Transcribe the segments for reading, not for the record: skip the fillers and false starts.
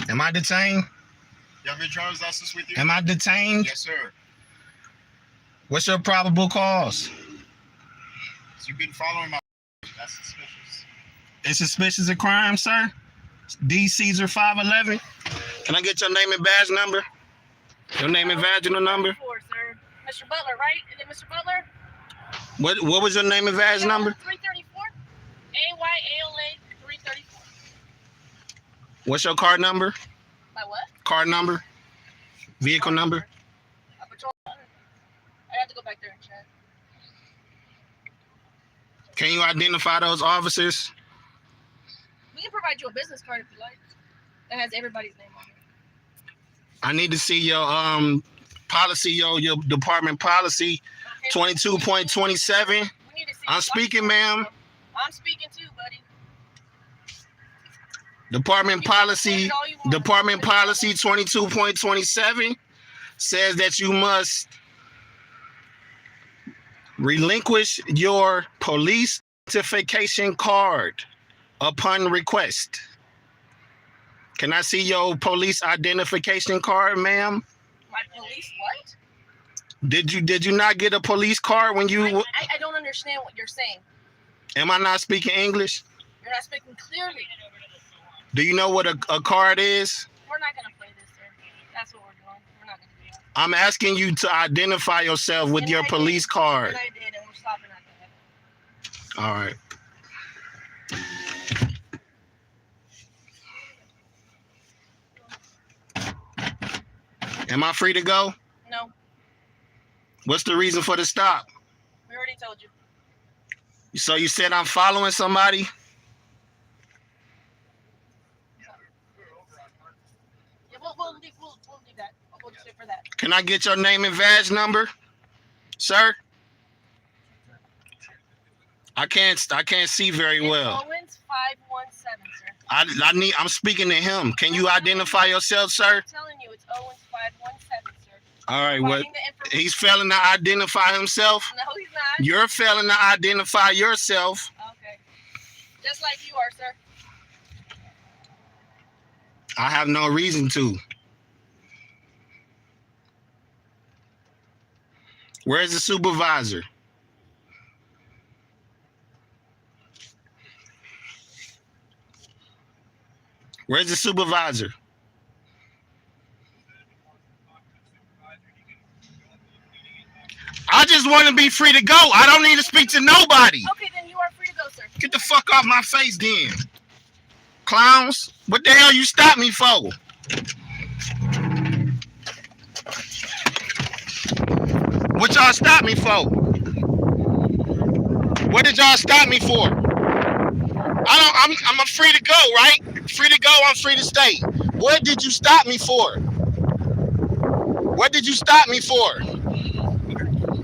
Am I detained? You have your driver's license with you? Am I detained? Yes, sir. What's your probable cause? So you've been following my... That's suspicious. It's suspicious of crime, sir? D. Caesar 511. Can I get your name and badge number? Your name and vaginal number? Sir. Mr. Butler, right? Is it Mr. Butler? What was your name and badge number? 334. AYALA 334. What's your card number? My what? Card number? Vehicle number? A patrol. I have to go back there and check. Can you identify those officers? We can provide you a business card if you like. That has everybody's name on it. I need to see your policy, your department policy, 22.27. I'm speaking, ma'am. I'm speaking too, buddy. Department policy 22.27 says that you must relinquish your police identification card upon request. Can I see your police identification card, ma'am? My police what? Did you not get a police card when you... I don't understand what you're saying. Am I not speaking English? You're not speaking clearly. Do you know what a card is? We're not going to play this, sir. That's what we're doing. We're not going to do that. I'm asking you to identify yourself with your police card. And I did, and we're stopping at that. All right. Am I free to go? No. What's the reason for the stop? We already told you. So you said I'm following somebody? Yeah, we'll leave that. We'll just wait for that. Can I get your name and badge number, sir? I can't see very well. Owens 517, sir. I'm speaking to him. Can you identify yourself, sir? I'm telling you, it's Owens 517, sir. All right, what? He's failing to identify himself? No, he's not. You're failing to identify yourself. Okay. Just like you are, sir. I have no reason to. Where's the supervisor? Where's the supervisor? I just want to be free to go. I don't need to speak to nobody. Okay, then you are free to go, sir. Get the fuck off my face then. Clowns. What the hell you stop me for? What y'all stop me for? What did y'all stop me for? I'm free to go, right? Free to go, I'm free to stay. What did you stop me for? What did you stop me for?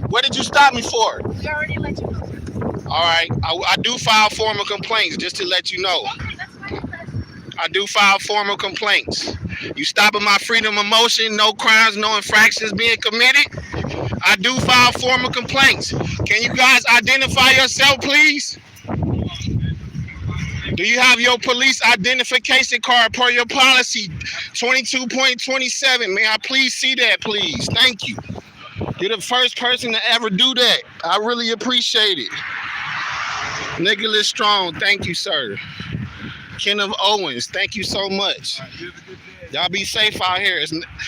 What did you stop me for? We already let you know, sir. All right, I do file formal complaints, just to let you know. Okay, that's fine. I do file formal complaints. You stopping my freedom of motion, no crimes, no infractions being committed. I do file formal complaints. Can you guys identify yourself, please? Do you have your police identification card per your policy 22.27? May I please see that, please? Thank you. You're the first person to ever do that. I really appreciate it. Nicholas Strong, thank you, sir. Kenneth Owens, thank you so much. Y'all be safe out here.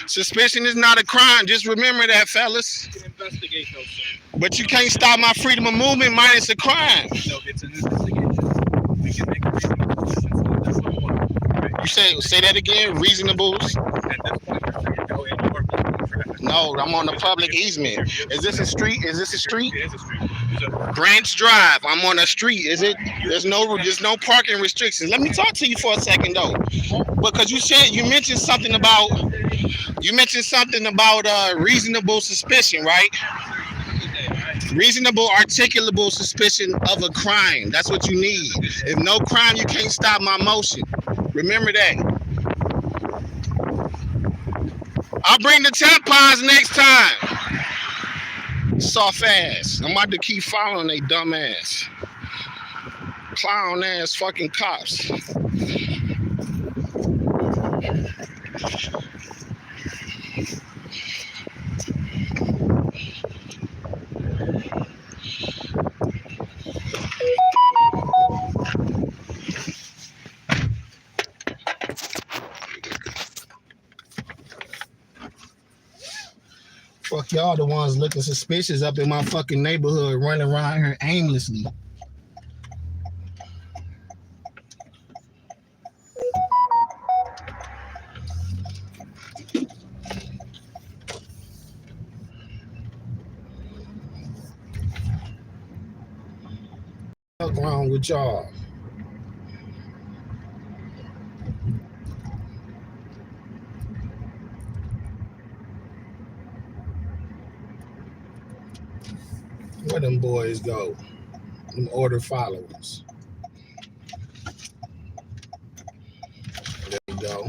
Suspicion is not a crime. Just remember that, fellas. Investigate those, sir. But you can't stop my freedom of movement minus a crime. No, it's an investigation. We can make a reasonable decision. That's what we want. Okay? You say that again? Reasonables? At this point, you're free to go anywhere but on traffic. No, I'm on the public easement. Is this a street? Is this a street? It is a street. Branch Drive. I'm on a street. Is it? There's no parking restrictions. Let me talk to you for a second though, because you mentioned something about reasonable suspicion, right? Reasonable, articulable suspicion of a crime. That's what you need. If no crime, you can't stop my motion. Remember that. I'll bring the tampons next time. Soft ass. I'm about to keep following they dumb ass. Clown ass fucking cops. Fuck y'all the ones looking suspicious up in my fucking neighborhood running around here aimlessly. What's wrong with y'all? Where them boys go? Them order followers. There you go.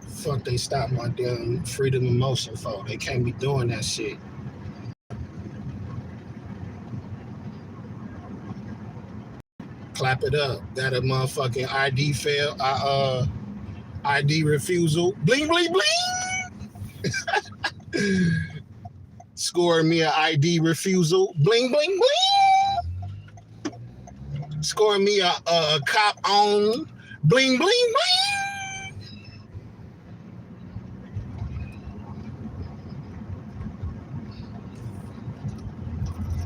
Fuck, they stopped my damn freedom of motion for. They can't be doing that shit. Clap it up. Got a motherfucking ID fail. ID refusal. Bling, bling, bling. Score me an ID refusal. Bling, bling, bling. Score me a cop on. Bling, bling, bling.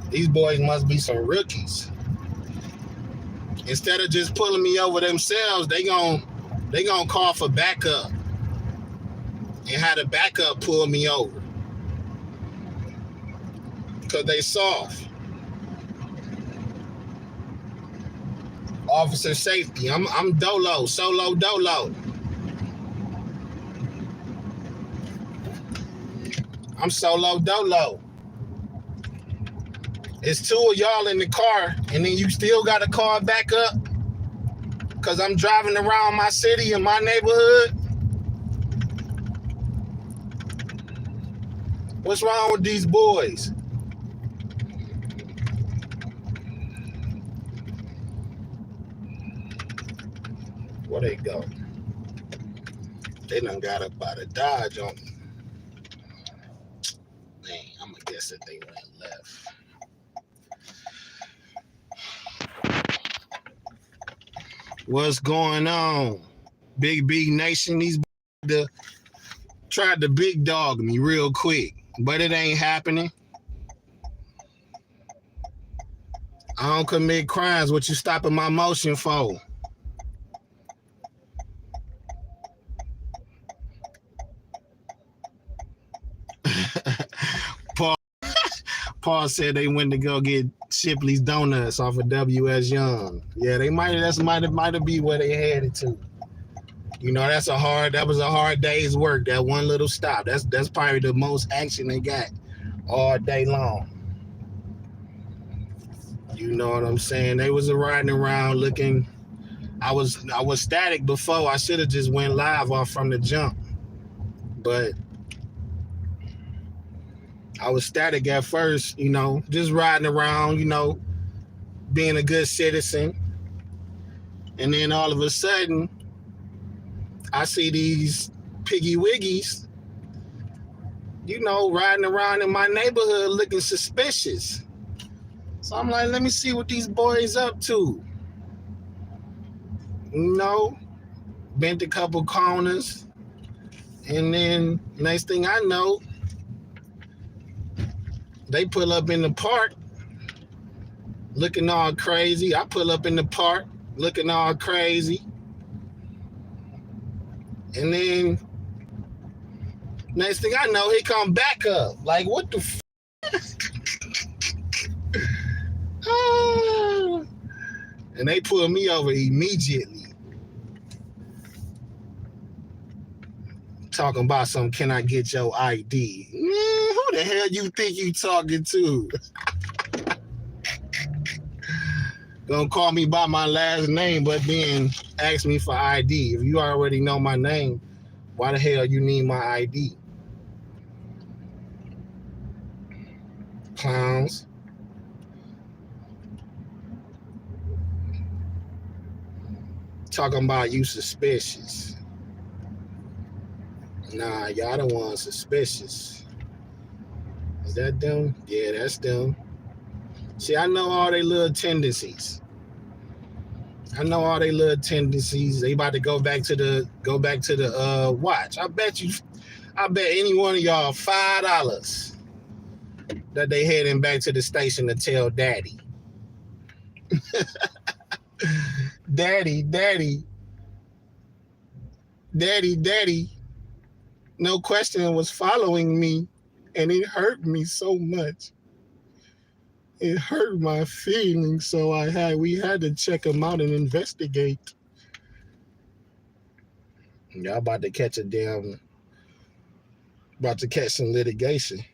These boys must be some rookies. Instead of just pulling me over themselves, they gon' call for backup and have the backup pull me over because they soft. Officer safety. I'm dolo, solo dolo. I'm solo dolo. It's two of y'all in the car, and then you still got to call back up because I'm driving around my city and my neighborhood. What's wrong with these boys? Where they go? They done got up by the Dodge on me. Man, I'm going to guess that they went left. What's going on? Big B Nation, these tried to big dog me real quick, but it ain't happening. I don't commit crimes. What you stopping my motion for? Paul said they went to go get Shipley's Donuts off of W.S. Young. Yeah, they might have been where they headed to. You know, that was a hard day's work. That one little stop. That's probably the most action they got all day long. You know what I'm saying? They was riding around looking. I was static before. I should have just went live off from the jump, but I was static at first, you know, just riding around, you know, being a good citizen. And then all of a sudden, I see these piggy wiggies, you know, riding around in my neighborhood looking suspicious. So I'm like, let me see what these boys up to. You know, bent a couple corners. And then next thing I know, they pull up in the park looking all crazy. I pull up in the park looking all crazy. And then next thing I know, he come back up. Like, what the f? And they pull me over immediately. Talking about some, can I get your ID? Who the hell you think you talking to? Gonna call me by my last name, but then ask me for ID. If you already know my name, Why the hell you need my ID? Clowns. Talking about you suspicious. Nah, y'all the ones suspicious. Is that them? Yeah, that's them. See, I know all they little tendencies. I know all they little tendencies. They about to go back to the watch. I bet any one of y'all $5 that they heading back to the station to tell daddy. Daddy. No question was following me, and it hurt me so much. It hurt my feelings, so we had to check him out and investigate. Y'all about to catch some litigation.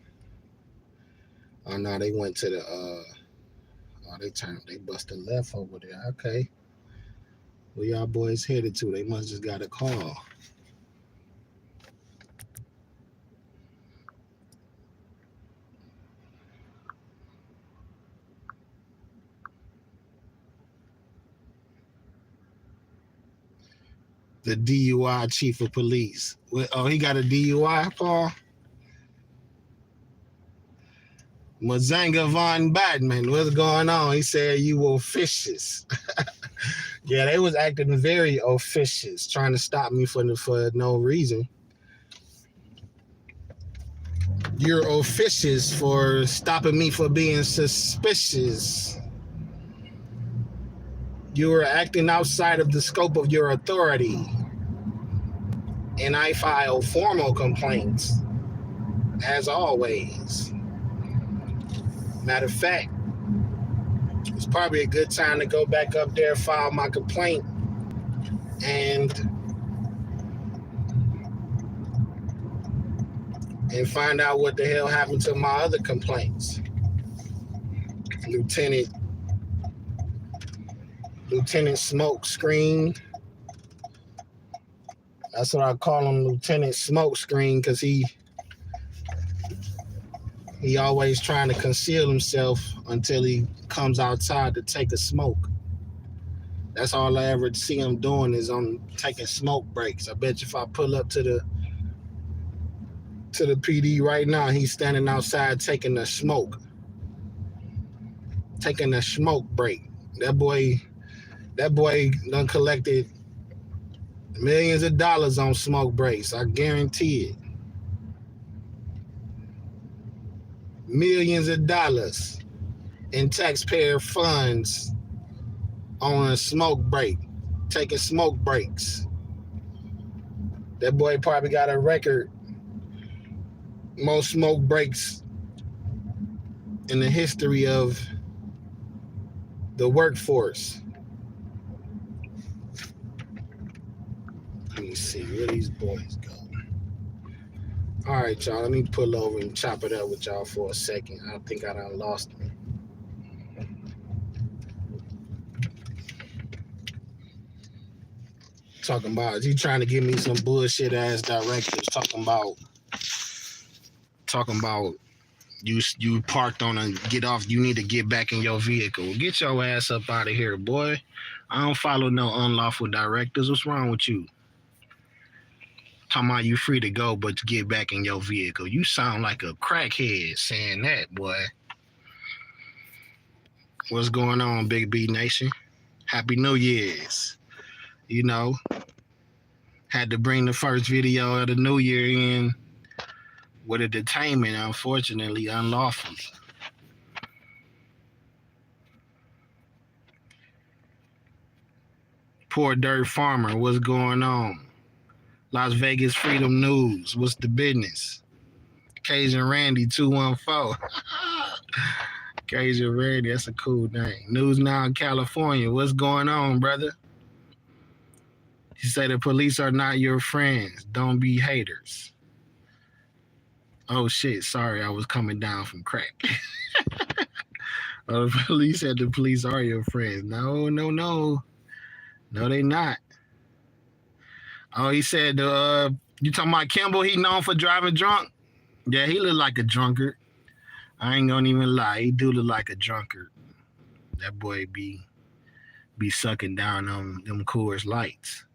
Oh no, they went to the they busted left over there. Okay. Where y'all boys headed to? They must just got a call. The DUI chief of police. Oh, he got a DUI, Paul? Mazanga Von Batman, what's going on? He said you were officious. Yeah, they was acting very officious, trying to stop me for no reason. You're officious for stopping me for being suspicious. You were acting outside of the scope of your authority. And I file formal complaints, as always. Matter of fact, it's probably a good time to go back up there, file my complaint, and find out what the hell happened to my other complaints. Lieutenant Smoke Screen. That's what I call him, Lieutenant Smoke Screen, because he always trying to conceal himself until he comes outside to take a smoke. That's all I ever see him doing is on taking smoke breaks. I bet you if I pull up to the PD right now, he's standing outside taking a smoke break. That boy done collected millions of dollars on smoke breaks. I guarantee it. Millions of dollars in taxpayer funds on a smoke break, taking smoke breaks. That boy probably got a record, most smoke breaks in the history of the workforce. Let me see where these boys go. All right, y'all, let me pull over and chop it up with y'all for a second. I think I done lost me. Talking about, he trying to give me some bullshit ass directives, talking about you parked on a get off, you need to get back in your vehicle. Get your ass up out of here, boy. I don't follow no unlawful directives. What's wrong with you? Talking about you free to go, but get back in your vehicle. You sound like a crackhead saying that, boy. What's going on, Big B Nation? Happy New Year's. You know, had to bring the first video of the new year in with a detainment, unfortunately, unlawful. Poor Dirt Farmer, what's going on? Las Vegas Freedom News, what's the business? Cajun Randy 214. Cajun Randy, that's a cool name. News Now in California, what's going on, brother? He said the police are not your friends. Don't be haters. Oh shit, sorry, I was coming down from crack. The police said the police are your friends. No, they not. Oh, he said the You talking about Kimball? He known for driving drunk? Yeah, he look like a drunkard. I ain't gonna even lie. He do look like a drunkard. That boy be sucking down them Coors Lights.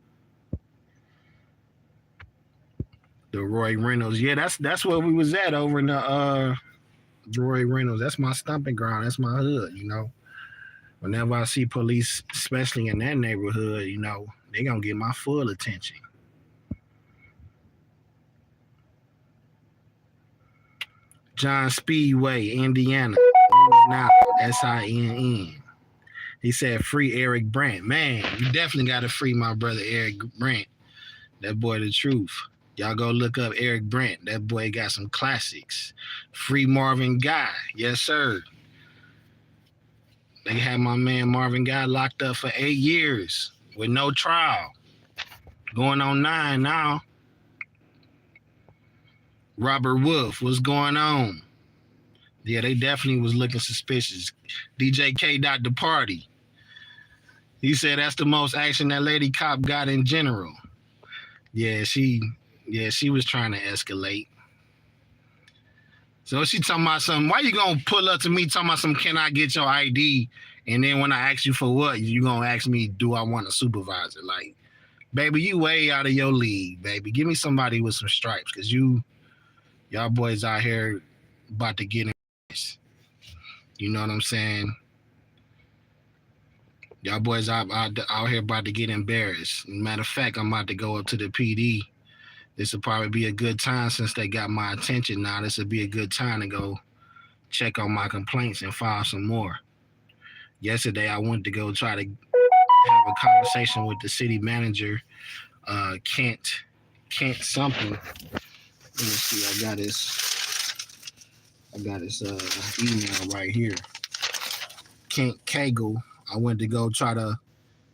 The Roy Reynolds. Yeah, that's where we was at over in the Roy Reynolds. That's my stomping ground. That's my hood, you know. Whenever I see police, especially in that neighborhood, you know, they gonna get my full attention. John Speedway, Indiana. News Now, SINN. He said, free Eric Brandt. Man, you definitely got to free my brother Eric Brandt. That boy the truth. Y'all go look up Eric Brandt. That boy got some classics. Free Marvin Guy. Yes, sir. They had my man Marvin Guy locked up for 8 years with no trial. Going on 9 now. Robert Wolf, what's going on? Yeah, they definitely was looking suspicious. DJ K. The party. He said that's the most action that lady cop got in general. Yeah, she was trying to escalate. So she talking about something. Why you gonna pull up to me talking about some, can I get your ID? And then when I ask you for what, you gonna ask me, do I want a supervisor? Like, baby, you way out of your league, baby. Give me somebody with some stripes, because y'all boys out here about to get in this. You know what I'm saying? Y'all boys out here about to get embarrassed. Matter of fact, I'm about to go up to the PD. This will probably be a good time since they got my attention now. This will be a good time to go check on my complaints and file some more. Yesterday, I went to go try to have a conversation with the city manager, Kent something. Let me see. I got his email right here. Kent Cagle. I went to go try to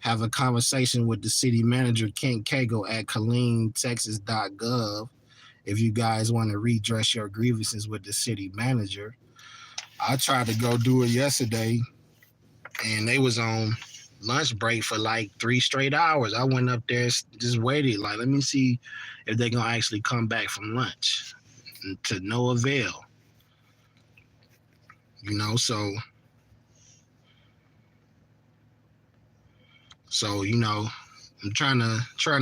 have a conversation with the city manager, Kent Cagle, at KilleenTexas.gov. If you guys want to redress your grievances with the city manager. I tried to go do it yesterday, and they was on lunch break for like 3 straight hours. I went up there, just waited, like, let me see if they're going to actually come back from lunch. To no avail. You know, so you know, I'm trying to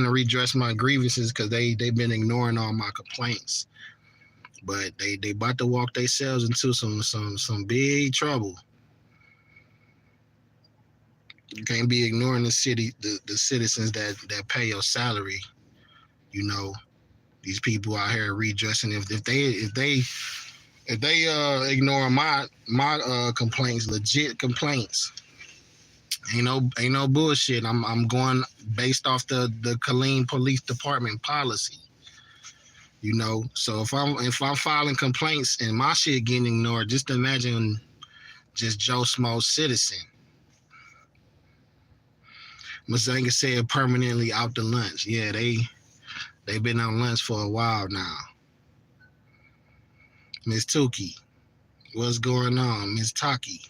redress my grievances because they've been ignoring all my complaints. But they about to walk themselves into some big trouble. You can't be ignoring the citizens that pay your salary. You know, these people out here redressing. If they ignore my complaints, legit complaints. Ain't no bullshit. I'm going based off the Killeen Police Department policy. You know, so if I'm filing complaints and my shit getting ignored, just imagine just Joe Schmo citizen. Mazanga said permanently out to lunch. Yeah, they've been on lunch for a while now. Miss Tuki, what's going on? Miss Taki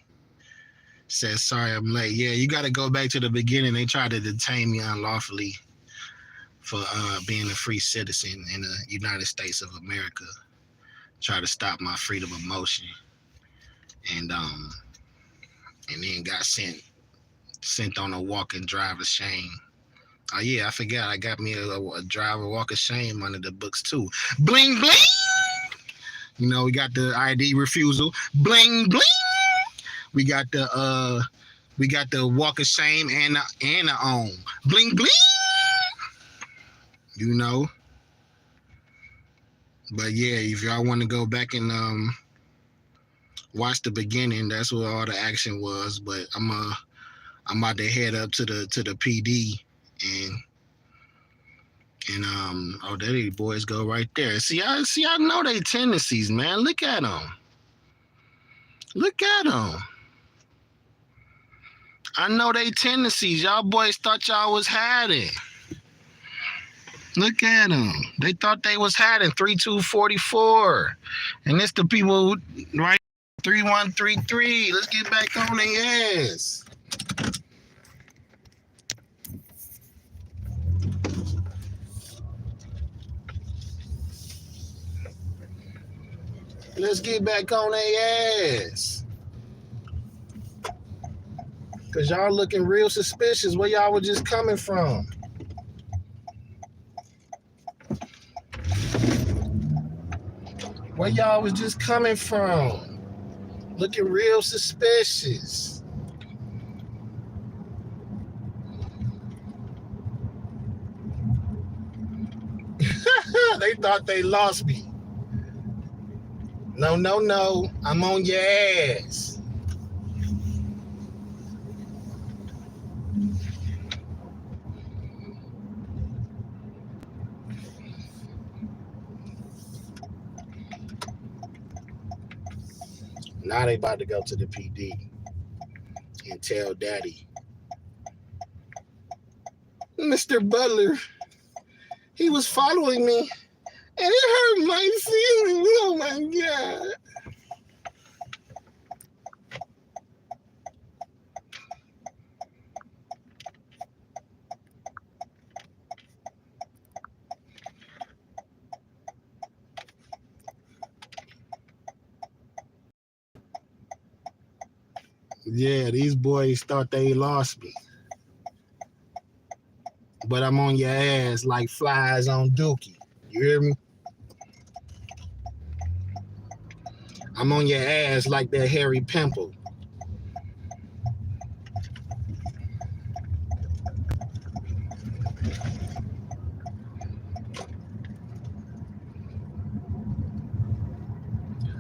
says, sorry I'm late. Yeah, you got to go back to the beginning. They tried to detain me unlawfully for being a free citizen in the United States of America. Try to stop my freedom of motion. And then got sent on a walk and drive of shame. Oh yeah, I forgot. I got me a driver walk of shame under the books too. Bling bling. You know, we got the ID refusal. Bling bling. We got the walk of shame and the own. Bling bling. You know. But yeah, if y'all want to go back and watch the beginning, that's where all the action was. But I'm about to head up to the PD and oh, there these boys go right there. See, I know they tendencies, man. Look at them. Look at them. I know they tendencies. Y'all boys thought y'all was hiding. Look at them. They thought they was hiding 3244. And it's the people right 3133. Let's get back on their ass. Let's get back on their ass. Cause y'all looking real suspicious. Where y'all was just coming from? Where y'all was just coming from? Looking real suspicious. They thought they lost me. No, no, no. I'm on your ass. Now they about to go to the PD and tell daddy. Mr. Butler, he was following me and it hurt my feelings. Oh my God. Yeah, these boys thought they lost me. But I'm on your ass like flies on Dookie. You hear me? I'm on your ass like that hairy pimple.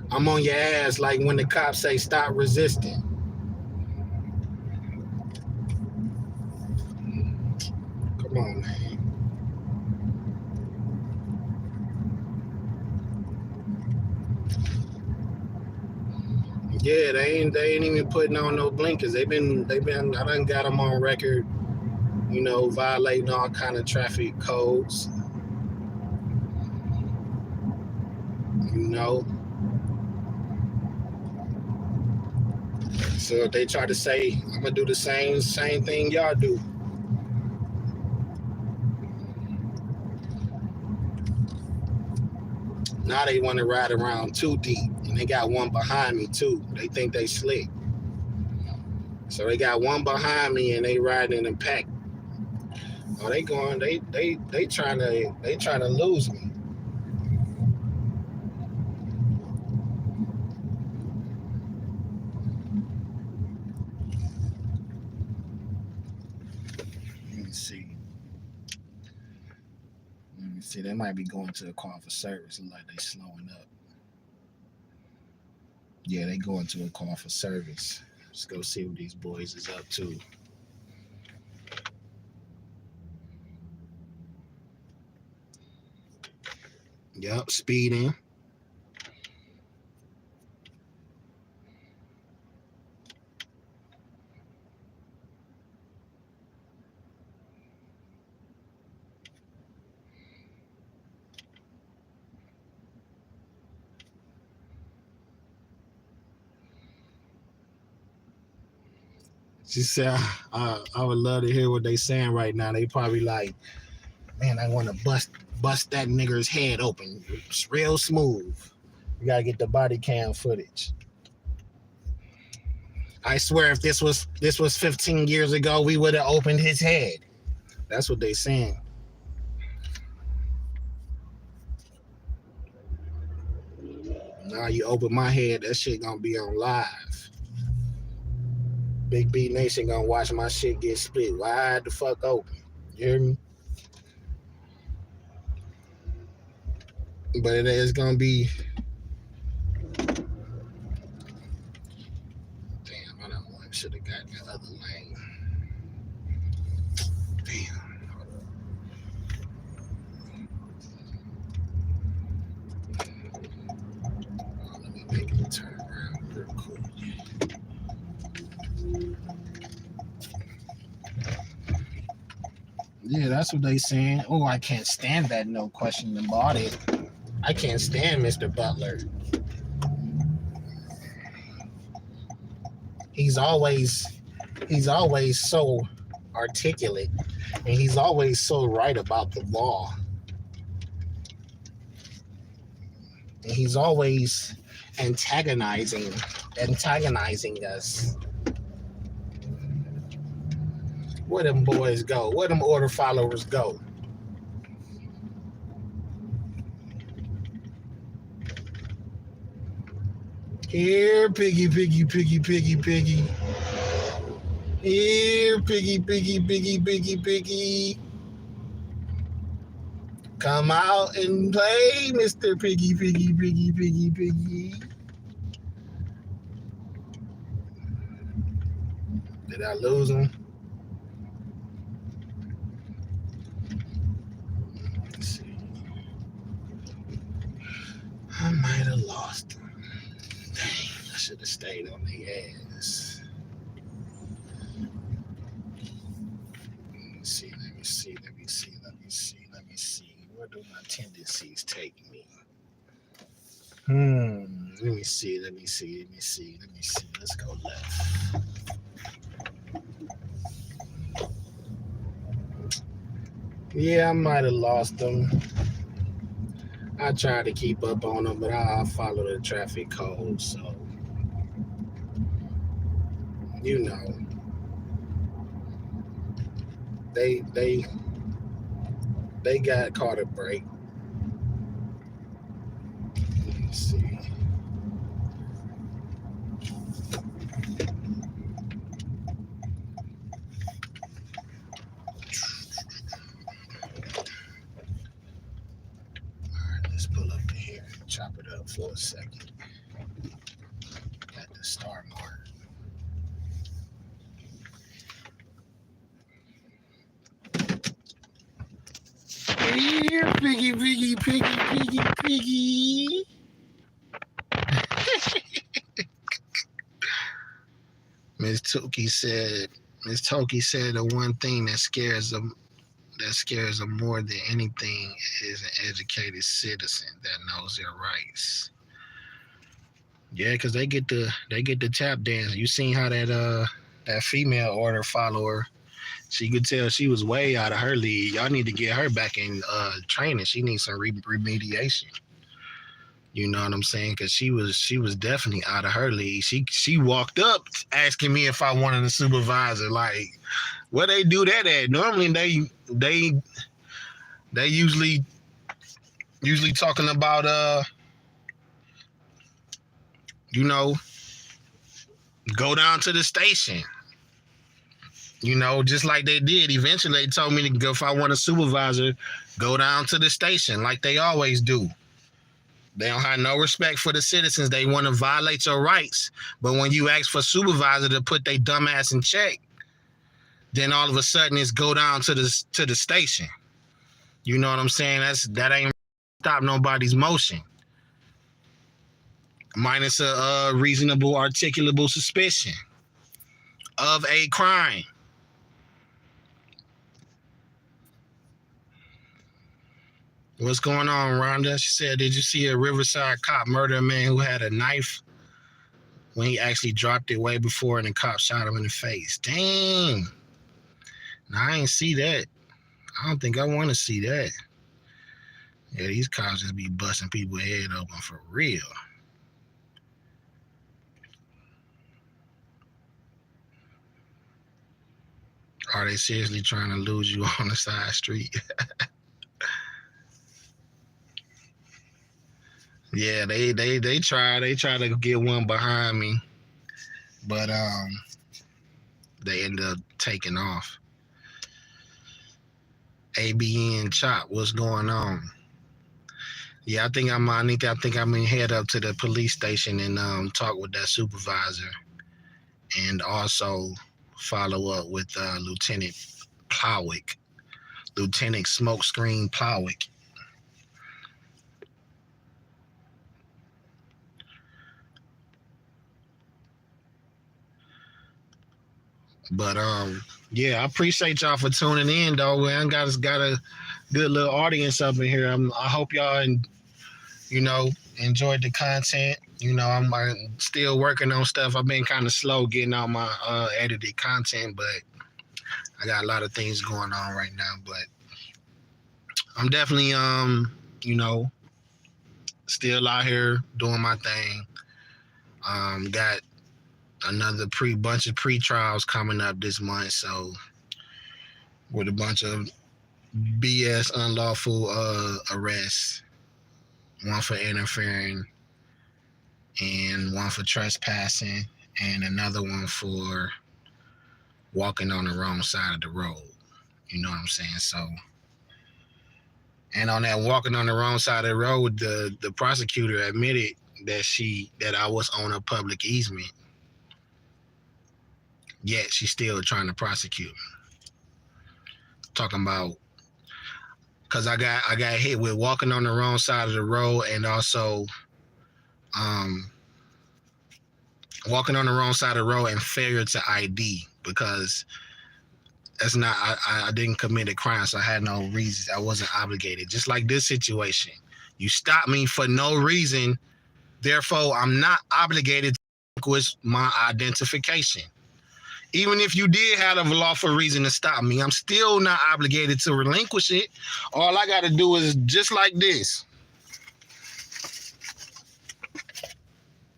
I'm on your ass like when the cops say stop resisting. Come on, man. Yeah, they ain't even putting on no blinkers. They've been I done got them on record, you know, violating all kind of traffic codes. You know. So if they try to say, I'm gonna do the same thing y'all do. Now they want to ride around too deep, and they got one behind me too. They think they slick, so they got one behind me, and they riding in a pack. Oh, they going? They trying to lose me. Let me see. They might be going to a call for service. Look like they slowing up. Yeah, they going to a call for service. Let's go see what these boys is up to. Yup, speeding. She said, I would love to hear what they saying right now. They probably like, man, I want to bust that nigger's head open. It's real smooth. We gotta get the body cam footage. I swear, if this was 15 years ago, we would have opened his head. That's what they saying. Now you open my head, that shit gonna be on live. Big B Nation gonna watch my shit get split wide the fuck open. You hear me? But it is gonna be. Damn, I don't know. I should have got the other lane. Damn. Oh, let me make it turn around real quick. Yeah, that's what they saying. Oh, I can't stand that Noquestionabaudit. I can't stand Mr. Butler. He's always so articulate, and he's always so right about the law. And he's always antagonizing us. Where them boys go? Where them order followers go? Here, piggy, piggy, piggy, piggy, piggy. Here, piggy, piggy, piggy, piggy, piggy. Come out and play, Mr. Piggy, piggy, piggy, piggy, piggy. Did I lose him? Let's see. I might have lost him. Dang, I should have stayed on the ass. Let me see. Where do my tendencies take me? Let me see. Let's go left. Yeah, I might have lost them. I tried to keep up on them, but I follow the traffic code, so you know. They got caught a break. Let me see. Let's pull up to here and chop it up for a second. At the star mark. Here, piggy, piggy, piggy, piggy, piggy. Miss Toki said the one thing that scares them more than anything is an educated citizen that knows their rights. Yeah, because they get the tap dance. You seen how that female order follower, she could tell she was way out of her league. Y'all need to get her back in training. She needs some remediation. You know what I'm saying? Because she was definitely out of her league. She walked up asking me if I wanted a supervisor. Like, where they do that at? Normally they usually talking about you know, go down to the station. You know, just like they did. Eventually they told me to go, if I want a supervisor, go down to the station like they always do. They don't have no respect for the citizens. They want to violate your rights. But when you ask for a supervisor to put their dumb ass in check, then all of a sudden it's go down to the station. You know what I'm saying? That ain't stop nobody's motion. Minus a reasonable articulable suspicion of a crime. What's going on, Rhonda? She said, did you see a Riverside cop murder a man who had a knife when he actually dropped it way before and the cop shot him in the face? Dang. No, I ain't see that. I don't think I want to see that. Yeah, these cops just be busting people's head open for real. Are they seriously trying to lose you on the side street? Yeah, they try to get one behind me, but they end up taking off. ABN Chop, what's going on? Yeah, I think I'm gonna head up to the police station and talk with that supervisor, and also follow up with Lieutenant Plowick, Lieutenant Smokescreen Plowick. But yeah, I appreciate y'all for tuning in, though. We got a good little audience up in here. I hope y'all enjoyed the content. You know, I'm still working on stuff. I've been kind of slow getting out my edited content, but I got a lot of things going on right now. But I'm definitely still out here doing my thing. Got another bunch of pre-trials coming up this month, so with a bunch of BS unlawful arrests, one for interfering and one for trespassing and another one for walking on the wrong side of the road. You know what I'm saying? So, and on that walking on the wrong side of the road, the prosecutor admitted that I was on a public easement, yet she's still trying to prosecute me. Talking about, because I got hit with walking on the wrong side of the road and also walking on the wrong side of the road and failure to ID, because that's not, I didn't commit a crime, so I had no reason. I wasn't obligated. Just like this situation. You stopped me for no reason, therefore I'm not obligated to relinquish my identification. Even if you did have a lawful reason to stop me, I'm still not obligated to relinquish it. All I got to do is just like this.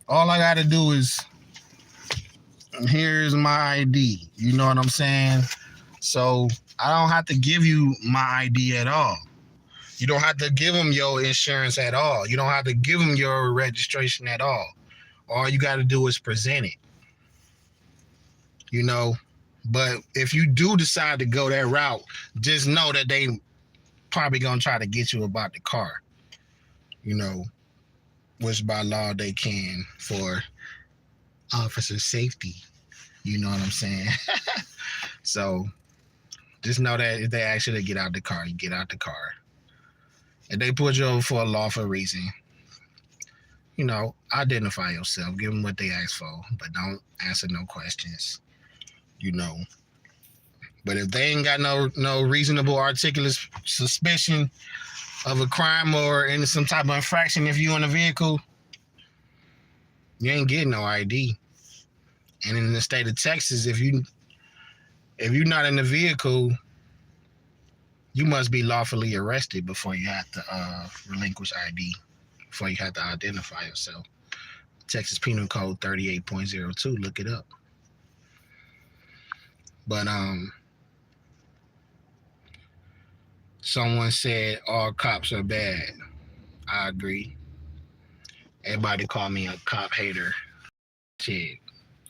All I got to do is, here's my ID. You know what I'm saying? So I don't have to give you my ID at all. You don't have to give them your insurance at all. You don't have to give them your registration at all. All you got to do is present it. You know, but if you do decide to go that route, just know that they probably gonna try to get you about the car. You know, which by law they can for officer safety. You know what I'm saying? So just know that if they ask you to get out the car, you get out the car. If they put you over for a lawful reason, you know, identify yourself, give them what they ask for, but don't answer no questions. You know, but if they ain't got no reasonable articulate suspicion of a crime or in some type of infraction, if you in a vehicle, you ain't getting no ID. And in the state of Texas, if you're not in the vehicle, you must be lawfully arrested before you have to relinquish ID, before you have to identify yourself. Texas Penal Code 38.02, look it up. But someone said all cops are bad. I agree. Everybody call me a cop hater. Shit,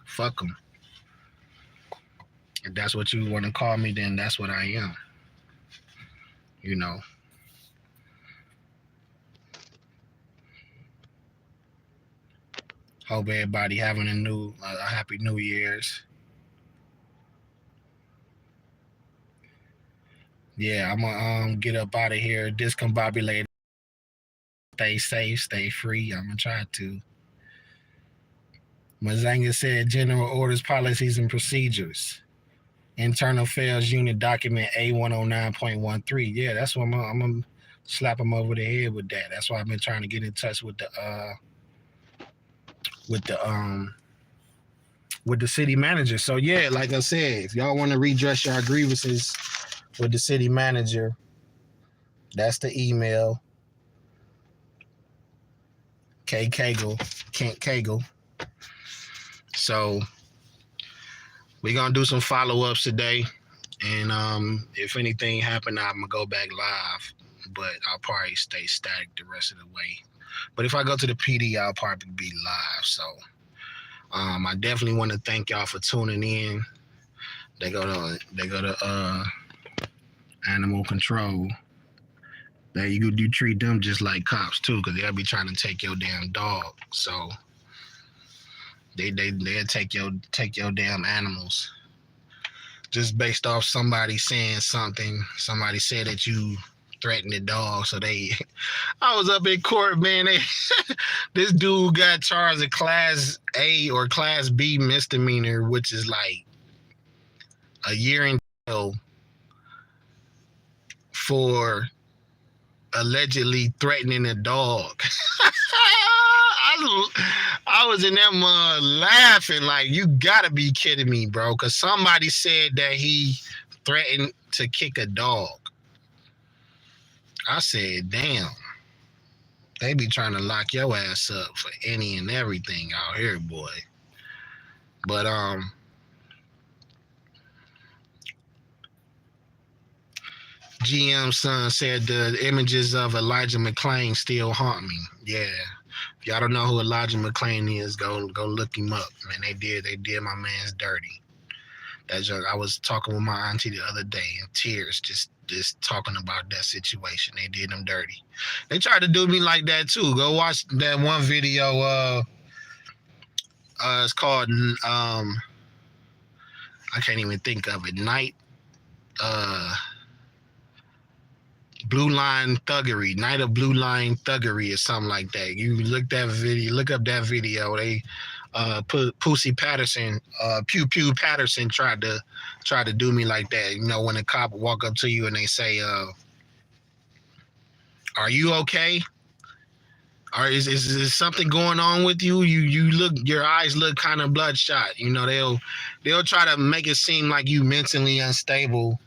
fuck them. If that's what you want to call me, then that's what I am. You know. Hope everybody having a happy New Year's. Yeah, I'm gonna get up out of here, discombobulated. Stay safe, stay free. I'm gonna try to. Mazanga said general orders, policies, and procedures. Internal Affairs Unit document A109.13. Yeah, that's what I'm gonna slap him over the head with that. That's why I've been trying to get in touch with the city manager. So yeah, like I said, if y'all want to redress your grievances with the city manager, that's the email. Cagle, Kent Cagle. So we're gonna do some follow-ups today, and if anything happened, I'm gonna go back live, but I'll probably stay static the rest of the way. But if I go to the PD, I'll probably be live. So I definitely want to thank y'all for tuning in. They go to animal control. That you treat them just like cops too, because they'll be trying to take your damn dog. So they'll take your damn animals just based off somebody saying something. Somebody said that you threatened the dog, so I was up in court, man. This dude got charged a Class A or Class B misdemeanor, which is like a year in jail for allegedly threatening a dog. I was in that mud laughing like, you gotta be kidding me, bro, because somebody said that he threatened to kick a dog. I said, damn. They be trying to lock your ass up for any and everything out here, boy. But GM son said the images of Elijah McClain still haunt me. Yeah. If y'all don't know who Elijah McClain is, go look him up. Man, they did my man's dirty. I was talking with my auntie the other day in tears, just talking about that situation. They did him dirty. They tried to do me like that too. Go watch that one video. It's called I can't even think of it. Blue Line Thuggery, Night of Blue Line Thuggery, or something like that. You look up that video. They Pussy Patterson, Pew Patterson tried to do me like that. You know, when a cop walk up to you and they say, "Are you okay? Or is something going on with you? You look, your eyes look kind of bloodshot." You know, they'll try to make it seem like you mentally unstable.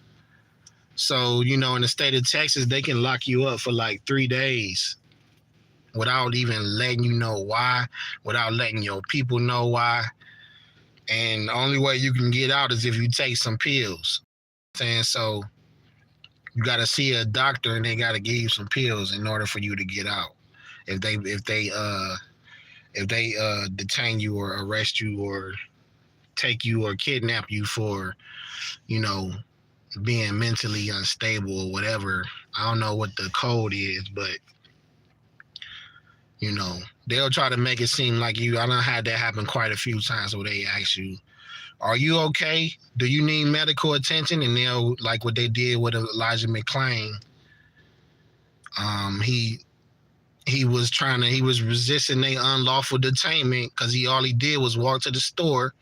So, you know, in the state of Texas, they can lock you up for like 3 days without even letting you know why, without letting your people know why. And the only way you can get out is if you take some pills. So you got to see a doctor and they got to give you some pills in order for you to get out. If they detain you or arrest you or take you or kidnap you for, you know, being mentally unstable or whatever. I don't know what the code is, but you know, they'll try to make it seem like you. I done had that happen quite a few times where they ask you, "Are you okay? Do you need medical attention?" And they'll, like what they did with Elijah McClain. He was resisting the unlawful detainment because all he did was walk to the store,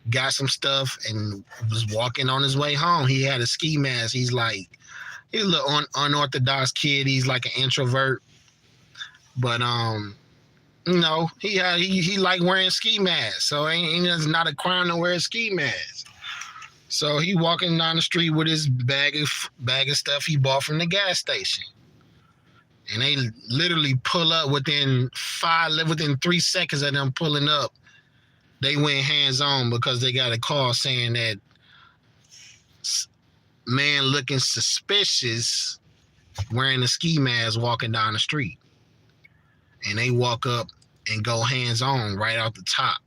got some stuff, and was walking on his way home. He had a ski mask. He's a little unorthodox kid. He's like an introvert, but you know, he like wearing ski masks. So it's not a crime to wear a ski mask. So he walking down the street with his bag of stuff he bought from the gas station. And they literally pull up within 3 seconds of them pulling up. They went hands-on because they got a call saying that man looking suspicious wearing a ski mask walking down the street. And they walk up and go hands-on right out the top.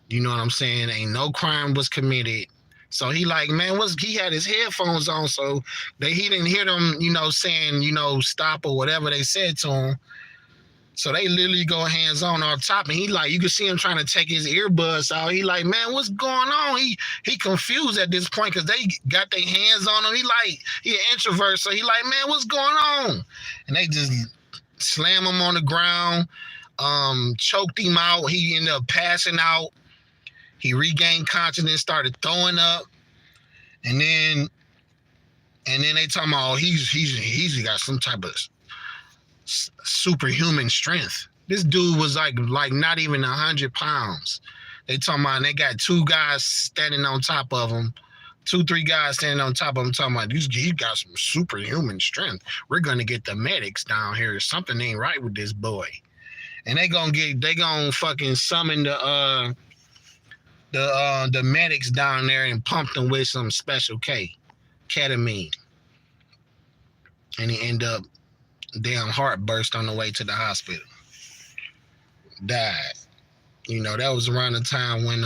You know what I'm saying? Ain't no crime was committed. So he like, man, he had his headphones on, so he didn't hear them, you know, saying, you know, stop or whatever they said to him. So they literally go hands-on on top, and he like, you can see him trying to take his earbuds out. He like, man, what's going on? He confused at this point because they got their hands on him. He an introvert, so he like, man, what's going on? And they just slam him on the ground, choked him out. He ended up passing out. He regained consciousness, started throwing up, and then they talking about, oh, he's got some type of superhuman strength. This dude was like not even 100 pounds. They talking about, and they got 2 guys standing on top of him, 2-3 guys standing on top of him, talking about, he got some superhuman strength. We're gonna get the medics down here. Something ain't right with this boy. And they gonna fucking summon the medics down there and pump them with some special ketamine. And he end up damn heart burst on the way to the hospital. Died. You know, that was around the time when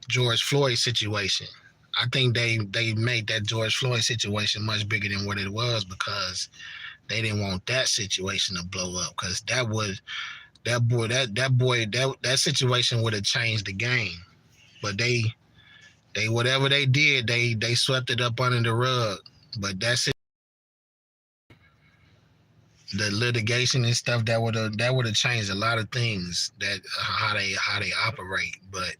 George Floyd situation. I think they made that George Floyd situation much bigger than what it was because they didn't want that situation to blow up, because that situation would have changed the game. But they whatever they did, they swept it up under the rug. But that's it. The litigation and stuff that would have changed a lot of things, that how they operate. But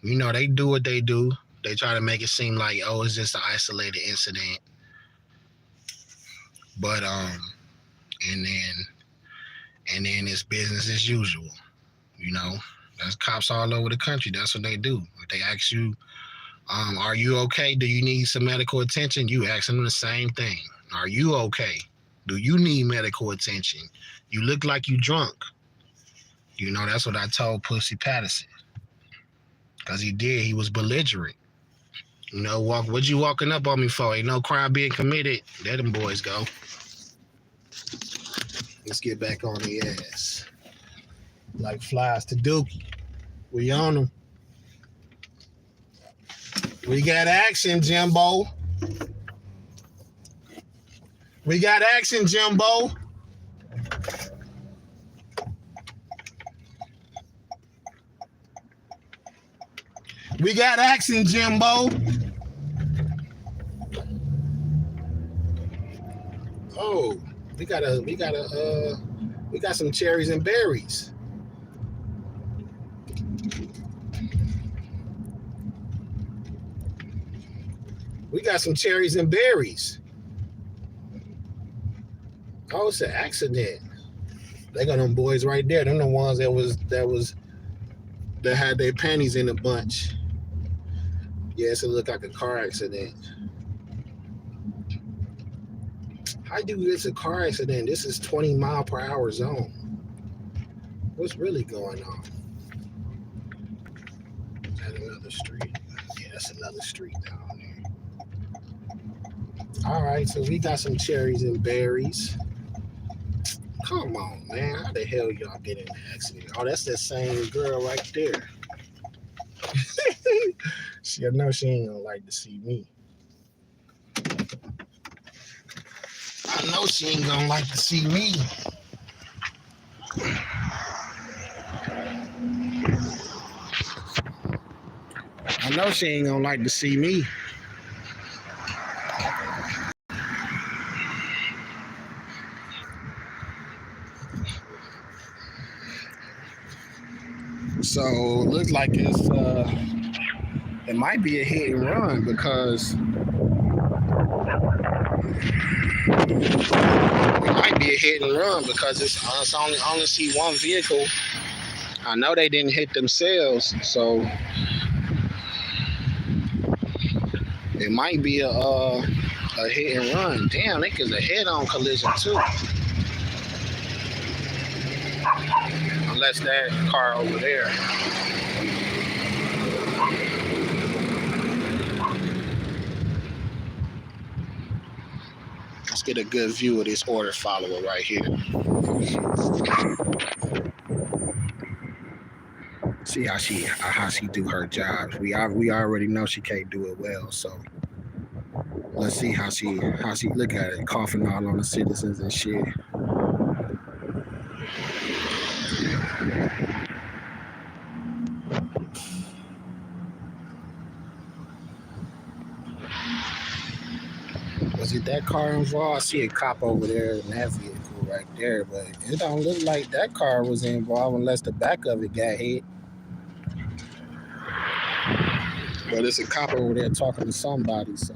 you know, they do what they do. They try to make it seem like, oh, it's just an isolated incident. But and then it's business as usual. You know, there's cops all over the country. That's what they do. If they ask you, are you okay? Do you need some medical attention? You ask them the same thing. Are you okay? Do you need medical attention? You look like you drunk. You know, that's what I told Pussy Patterson. Because he did. He was belligerent. You know, what you walking up on me for? Ain't no crime being committed. There them boys go. Let's get back on the ass. Like flies to Dookie. We on them. We got action, Jimbo. We got action, Jimbo. We got action, Jimbo. Oh, we got some cherries and berries. We got some cherries and berries. Oh, it's an accident. They got them boys right there. Them the ones that had their panties in a bunch. Yes, it looked like a car accident. How do it's a car accident? This is 20-mile-per-hour zone. What's really going on? Is that another street? Yeah, that's another street down there. All right, so we got some cherries and berries. Come on, man. How the hell y'all get in the accident? Oh, that's that same girl right there. I know she ain't gonna like to see me. I know she ain't gonna like to see me. I know she ain't gonna like to see me. So looks like it might be a hit and run because it's only see one vehicle. I know they didn't hit themselves, so it might be a hit and run. Damn, they is a head-on collision too. Unless that car over there. Let's get a good view of this order follower right here. See how she do her job. We already know she can't do it well, so let's see how she look at it, coughing all on the citizens and shit. Was it that car involved? I see a cop over there in that vehicle right there, but it don't look like that car was involved unless the back of it got hit. But it's a cop over there talking to somebody, so.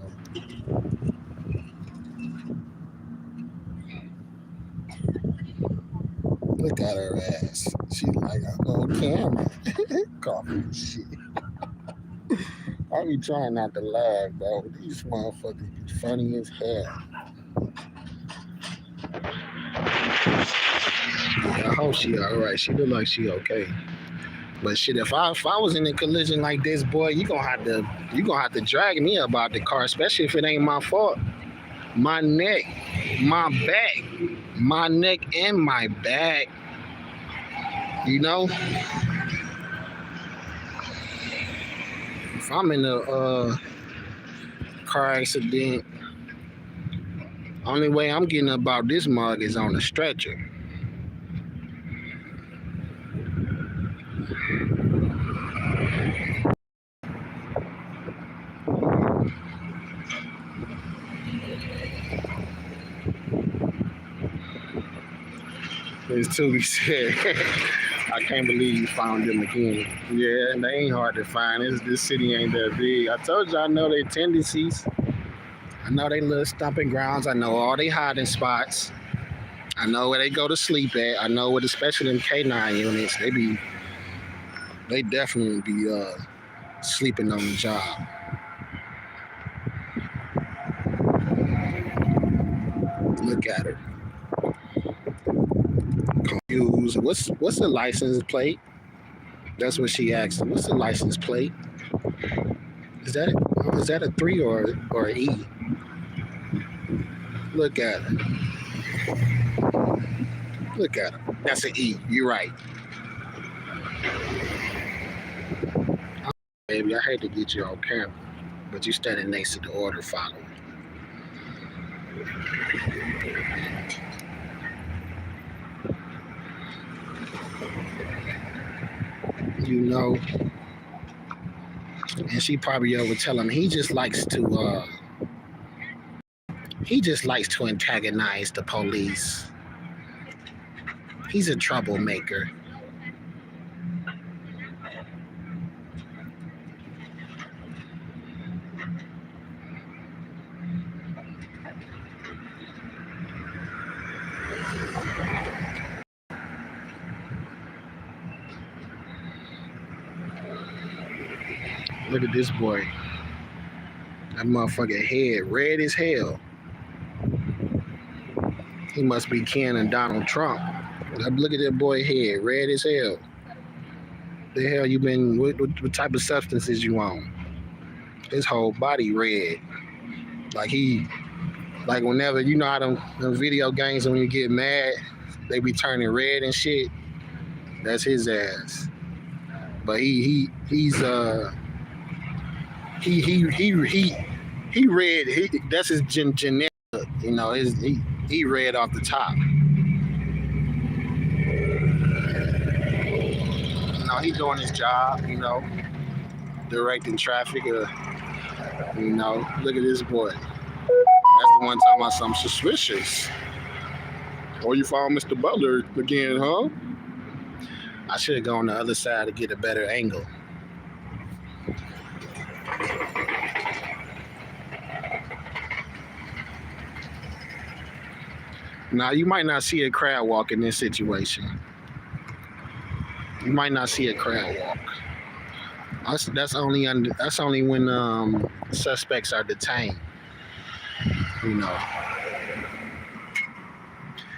Look at her ass. She like a little camera. Coughing shit. I be trying not to laugh, bro. These motherfuckers be funny as hell. I hope she alright. She look like she okay. But shit, if I was in a collision like this, boy, you gonna have to drag me about the car, especially if it ain't my fault. My neck, my back, my neck and my back. You know? If I'm in a car accident, only way I'm getting about this mug is on a stretcher. As Tootie said, I can't believe you found them again. Yeah, they ain't hard to find. This city ain't that big. I told you I know their tendencies. I know they little stomping grounds. I know all they hiding spots. I know where they go to sleep at. I know what, especially them K9 units, they definitely be sleeping on the job. Look at her. Confused. What's the license plate? That's what she asked. What's the license plate? Is that a 3 or an E? Look at her. Look at her. That's an E. You're right. Baby, I hate to get you on camera, but you standing next to the order follower. You know, and she probably over tell him he just likes to antagonize the police. He's a troublemaker. Look at this boy. That motherfucking head red as hell. He must be Ken and Donald Trump. Look at that boy head, red as hell. The hell you been, what type of substances you on? His whole body red. Like whenever, you know how them video games when you get mad, they be turning red and shit. That's his ass. But he's he red. That's his genetic. You know, he red off the top. You know, he doing his job. You know, directing traffic. You know, look at this boy. That's the one talking about something suspicious. Oh, you found Mr. Butler again, huh? I should have gone on the other side to get a better angle. Now, you might not see a crowd walk in this situation. You might not see a crowd walk. That's only when suspects are detained. You know.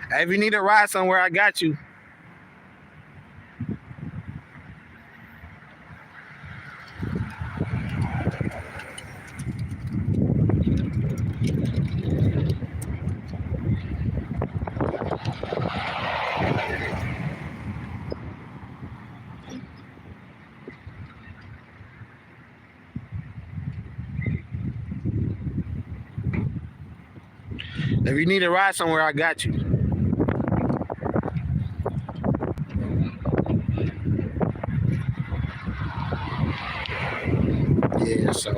Hey, if you need a ride somewhere, I got you. If you need a ride somewhere, I got you. Yeah, so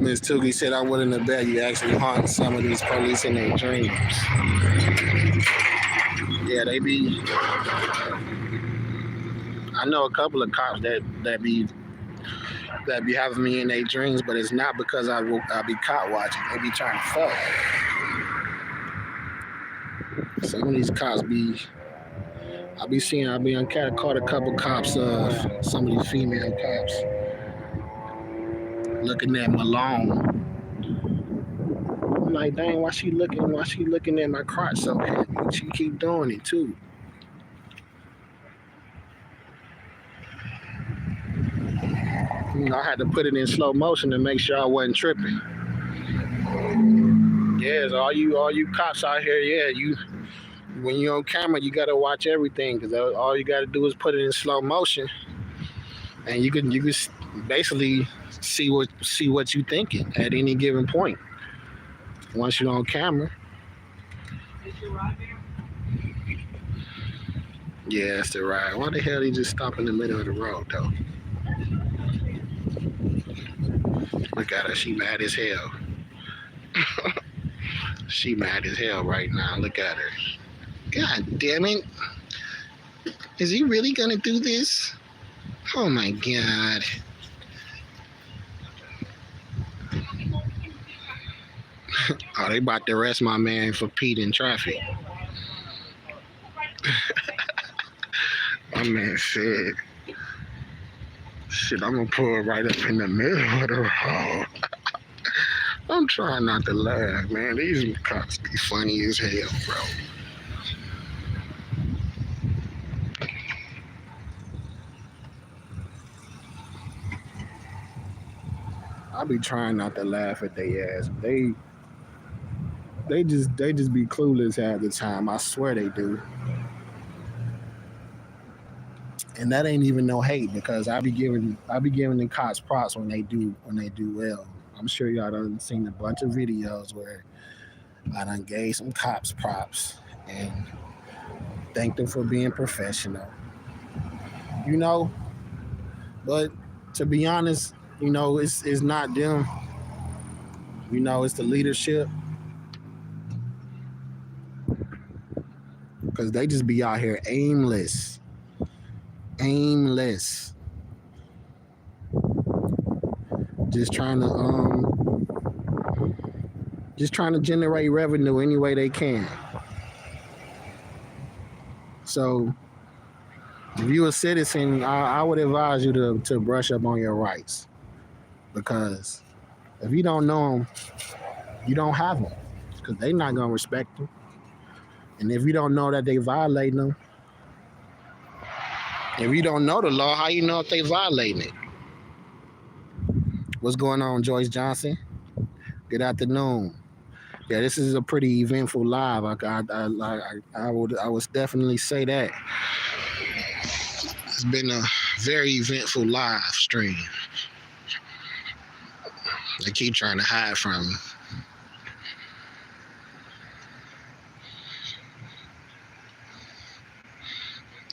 Ms. Toogie said I'm willing to bet you actually haunt some of these police in their dreams. Yeah, they be. I know a couple of cops that be having me in their dreams, but it's not because I be cop watching. They be trying to fuck. Some of these cops be. I be caught a couple cops, some of these female cops looking at Malone. I'm like, dang, why she looking at my crotch so heavy? She keep doing it too. You know, I had to put it in slow motion to make sure I wasn't tripping. Yes, all you cops out here, yeah, when you're on camera, you gotta watch everything because all you gotta do is put it in slow motion, and you can basically see what you thinking at any given point. Once you're on camera. Yeah, that's the ride. Why the hell he just stop in the middle of the road though? Look at her, she mad as hell. She mad as hell right now. Look at her. God damn it. Is he really gonna do this? Oh my God. Oh, they about to arrest my man for Pete in traffic. My man said, shit, I'm gonna pull right up in the middle of the road. I'm trying not to laugh, man. These cops be funny as hell, bro. I be trying not to laugh at their ass. They just be clueless half the time. I swear they do. And that ain't even no hate because I be giving the cops props when they do well. I'm sure y'all done seen a bunch of videos where I done gave some cops props and thanked them for being professional. You know, but to be honest, you know, it's not them. You know, it's the leadership because they just be out here aimless, just trying to generate revenue any way they can. So if you're a citizen, I would advise you to brush up on your rights because if you don't know them, you don't have them because they're not gonna respect them. And if you don't know that they violating them, if you don't know the law, how you know if they violating it? What's going on, Joyce Johnson? Good afternoon. Yeah, this is a pretty eventful live. I would definitely say that. It's been a very eventful live stream. They keep trying to hide from me.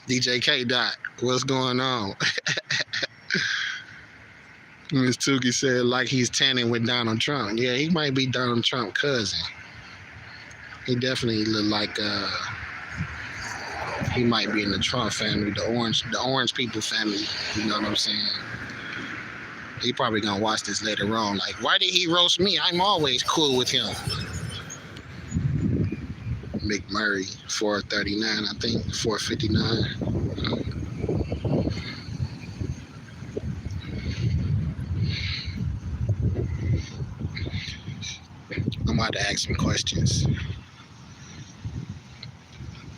DJ K Dot, what's going on? Miss Tukey said like he's tanning with Donald Trump. Yeah, he might be Donald Trump's cousin. He definitely look like he might be in the Trump family, the orange people family. You know what I'm saying? He probably gonna watch this later on. Like, why did he roast me? I'm always cool with him. McMurray, 439, I think, 459. I'm about to ask some questions.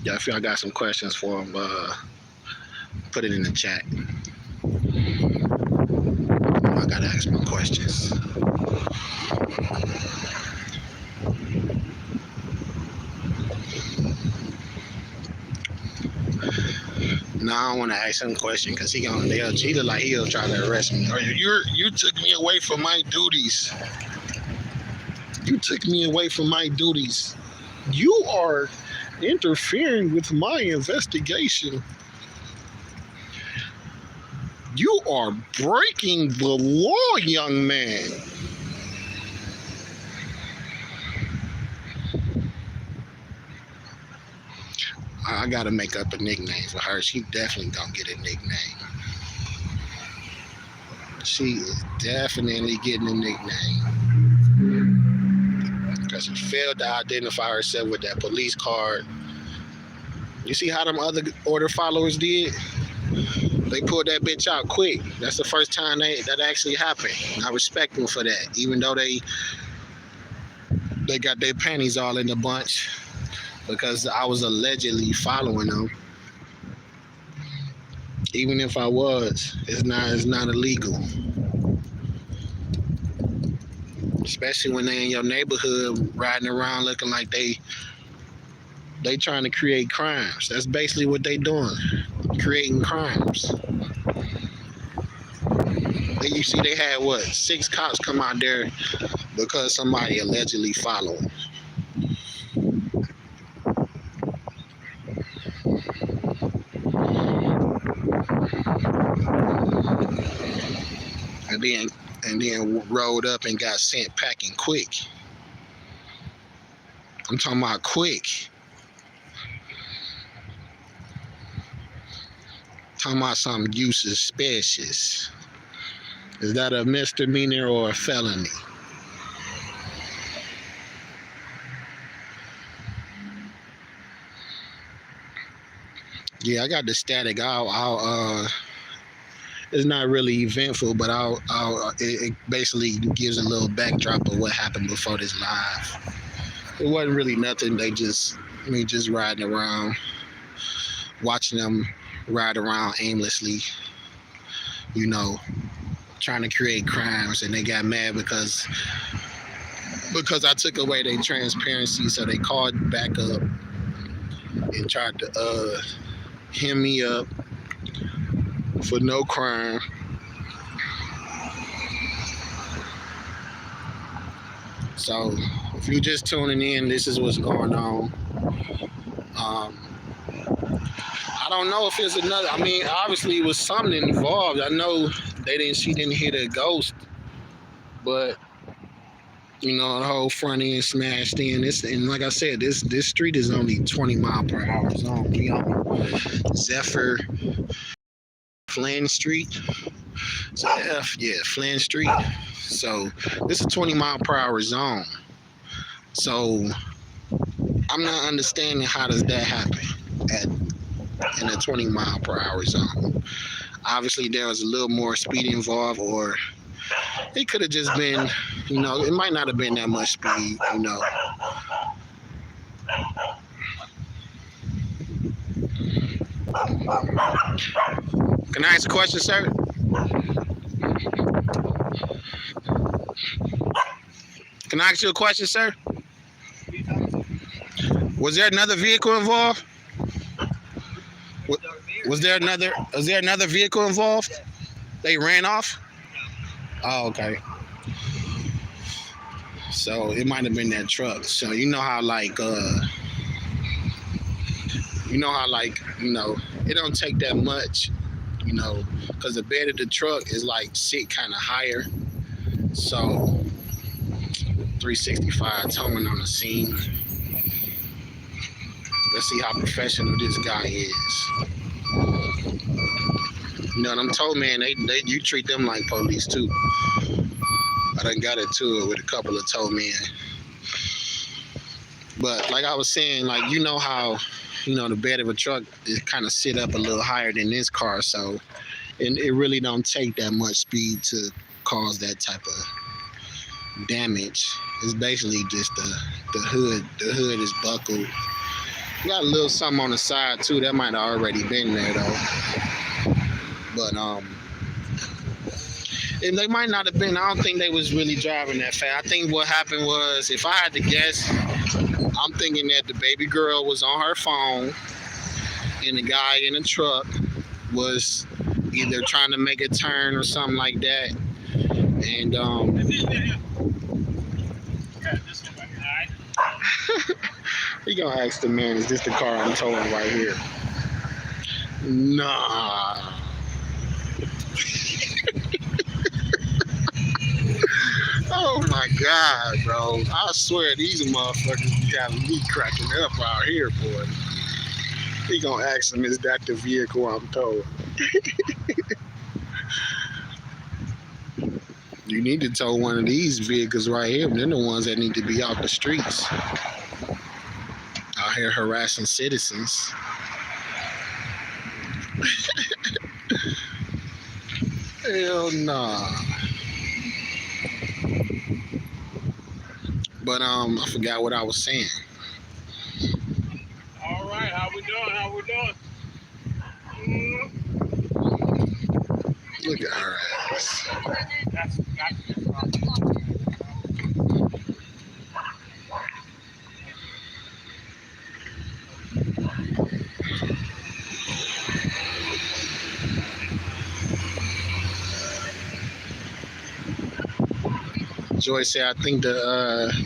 Yeah, if y'all got some questions for him, put it in the chat. I gotta ask my questions. No, I don't want to ask him a question because he look like he'll try to arrest me. Or you took me away from my duties. You took me away from my duties. You are interfering with my investigation. You are breaking the law, young man. I gotta make up a nickname for her. She definitely gonna get a nickname. She is definitely getting a nickname. Because she failed to identify herself with that police card. You see how them other order followers did? They pulled that bitch out quick. That's the first time that actually happened. I respect them for that. Even though they got their panties all in a bunch. Because I was allegedly following them. Even if I was, it's not illegal. Especially when they in your neighborhood riding around looking like they trying to create crimes. That's basically what they doing. Creating crimes. And you see they had 6 cops come out there because somebody allegedly followed them. And then rolled up and got sent packing quick. I'm talking about quick. Talking about something you suspicious. Is that a misdemeanor or a felony? Yeah, I got the static. I'll it's not really eventful, but it basically gives a little backdrop of what happened before this live. It wasn't really nothing. They just me just riding around, watching them ride around aimlessly, you know, trying to create crimes, and they got mad because I took away their transparency, so they called back up and tried to hem me up for no crime. So if you're just tuning in, this is what's going on. I don't know if it's another. I mean, obviously it was something involved. I know she didn't hit a ghost, but you know, the whole front end smashed in. And like I said, this street is only 20-mile-per-hour zone. We on Zephyr Flynn Street. So Flynn Street. So this is a 20-mile-per-hour zone. So I'm not understanding how does that happen in a 20-mile-per-hour zone. Obviously, there was a little more speed involved, or it could have just been, you know, it might not have been that much speed, you know. Can I ask a question, sir? Can I ask you a question, sir? Was there another vehicle involved? Was there another vehicle involved? They ran off? Oh, okay. So it might have been that truck. So you know how it don't take that much, you know, because the bed of the truck is like sit kind of higher. So 365 towing on the scene. Let's see how professional this guy is. You know, them tow men, you treat them like police too. I done got into it with a couple of tow men. But like I was saying, like, you know how, you know, the bed of a truck is kind of sit up a little higher than this car, so it really don't take that much speed to cause that type of damage. It's basically just the hood. The hood is buckled. You got a little something on the side too. That might have already been there though. But and they might not have been. I don't think they was really driving that fast. I think what happened was, if I had to guess, I'm thinking that the baby girl was on her phone and the guy in the truck was either trying to make a turn or something like that. And he gonna ask the man, is this the car I'm towing right here? Nah. Oh my God, bro. I swear these motherfuckers got me cracking up out here, boy. He gonna ask him, is that the vehicle I'm towing? You need to tow one of these vehicles right here. They're the ones that need to be out the streets. Out here harassing citizens. Hell nah. But I forgot what I was saying. All right, how we doing? Look at her ass. That's Joy said, I think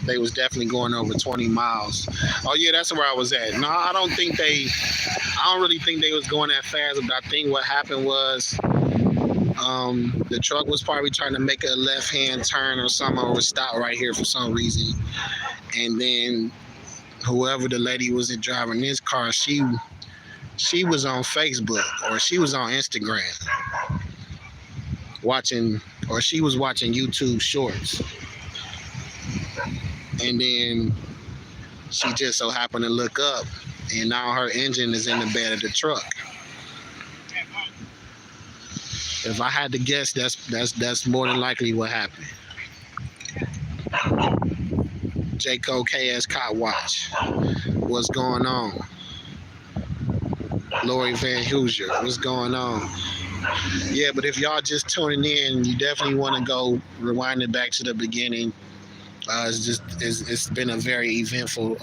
they was definitely going over 20 miles. Oh yeah, that's where I was at. No, I don't really think they was going that fast, but I think what happened was the truck was probably trying to make a left-hand turn or something, or stop right here for some reason. And then whoever the lady was driving this car, she was on Facebook or she was on Instagram she was watching YouTube shorts. And then she just so happened to look up, and now her engine is in the bed of the truck. If I had to guess, that's more than likely what happened. J. Cole KS Cop Watch. What's going on? Lori Van Hoosier. What's going on? Yeah, but if y'all just tuning in, you definitely want to go rewind it back to the beginning. It's been a very eventful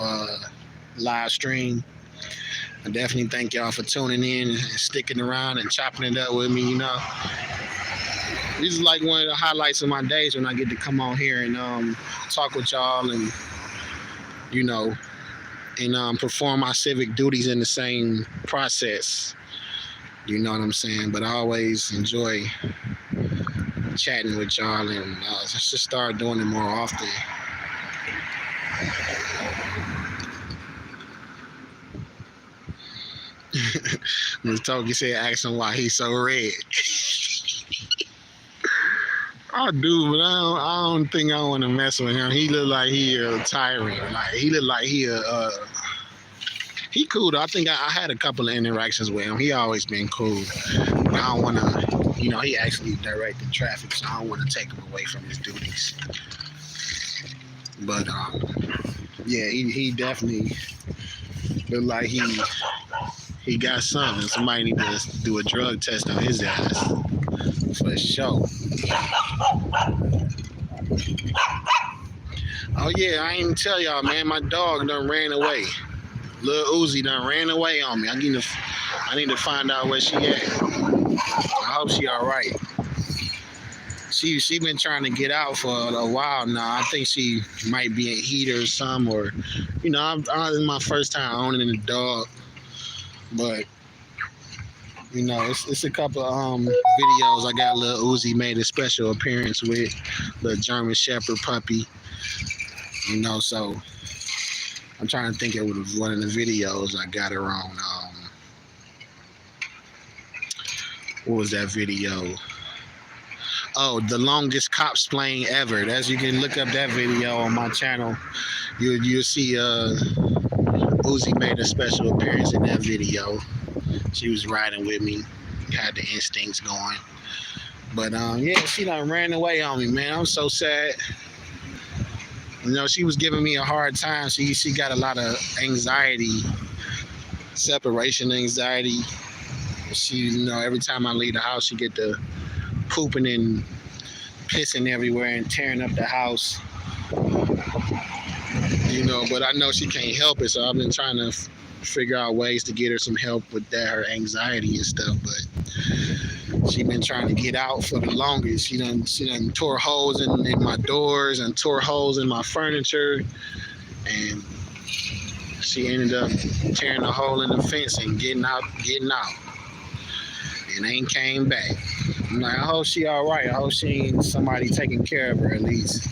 live stream. I definitely thank y'all for tuning in and sticking around and chopping it up with me. You know, this is like one of the highlights of my days when I get to come on here and talk with y'all and and perform my civic duties in the same process. You know what I'm saying? But I always enjoy chatting with y'all, and I should start doing it more often. Ms. Toki said, ask him why he's so red. I do, but I don't think I want to mess with him. He look like he a tyrant. Like he look like he cool though. I think I had a couple of interactions with him. He always been cool. But I don't want to, he actually directed traffic, so I don't want to take him away from his duties. But yeah, he definitely look like he got something. Somebody need to do a drug test on his ass for sure. Oh yeah, I ain't tell y'all, man. My dog done ran away. Lil Uzi done ran away on me. I need to find out where she at. I hope she all right. She been trying to get out for a while now. I think she might be in heat or something, or this is my first time owning a dog, but it's a couple of videos I got. Lil Uzi made a special appearance with the German Shepherd puppy. So I'm trying to think of one of the videos I got her on. What was that video? Oh, the longest cop slaying ever. You can look up that video on my channel. You'll see Uzi made a special appearance in that video. She was riding with me, had the instincts going. But yeah, she done ran away on me, man. I'm so sad. She was giving me a hard time. She got a lot of anxiety, separation anxiety. She, every time I leave the house, she get to pooping and pissing everywhere and tearing up the house. But I know she can't help it, so I've been trying to figure out ways to get her some help with that, her anxiety and stuff. But she been trying to get out for the longest. She done tore holes in my doors and tore holes in my furniture, and she ended up tearing a hole in the fence and getting out, and ain't came back. I'm like, I hope she all right. I hope she ain't somebody taking care of her at least.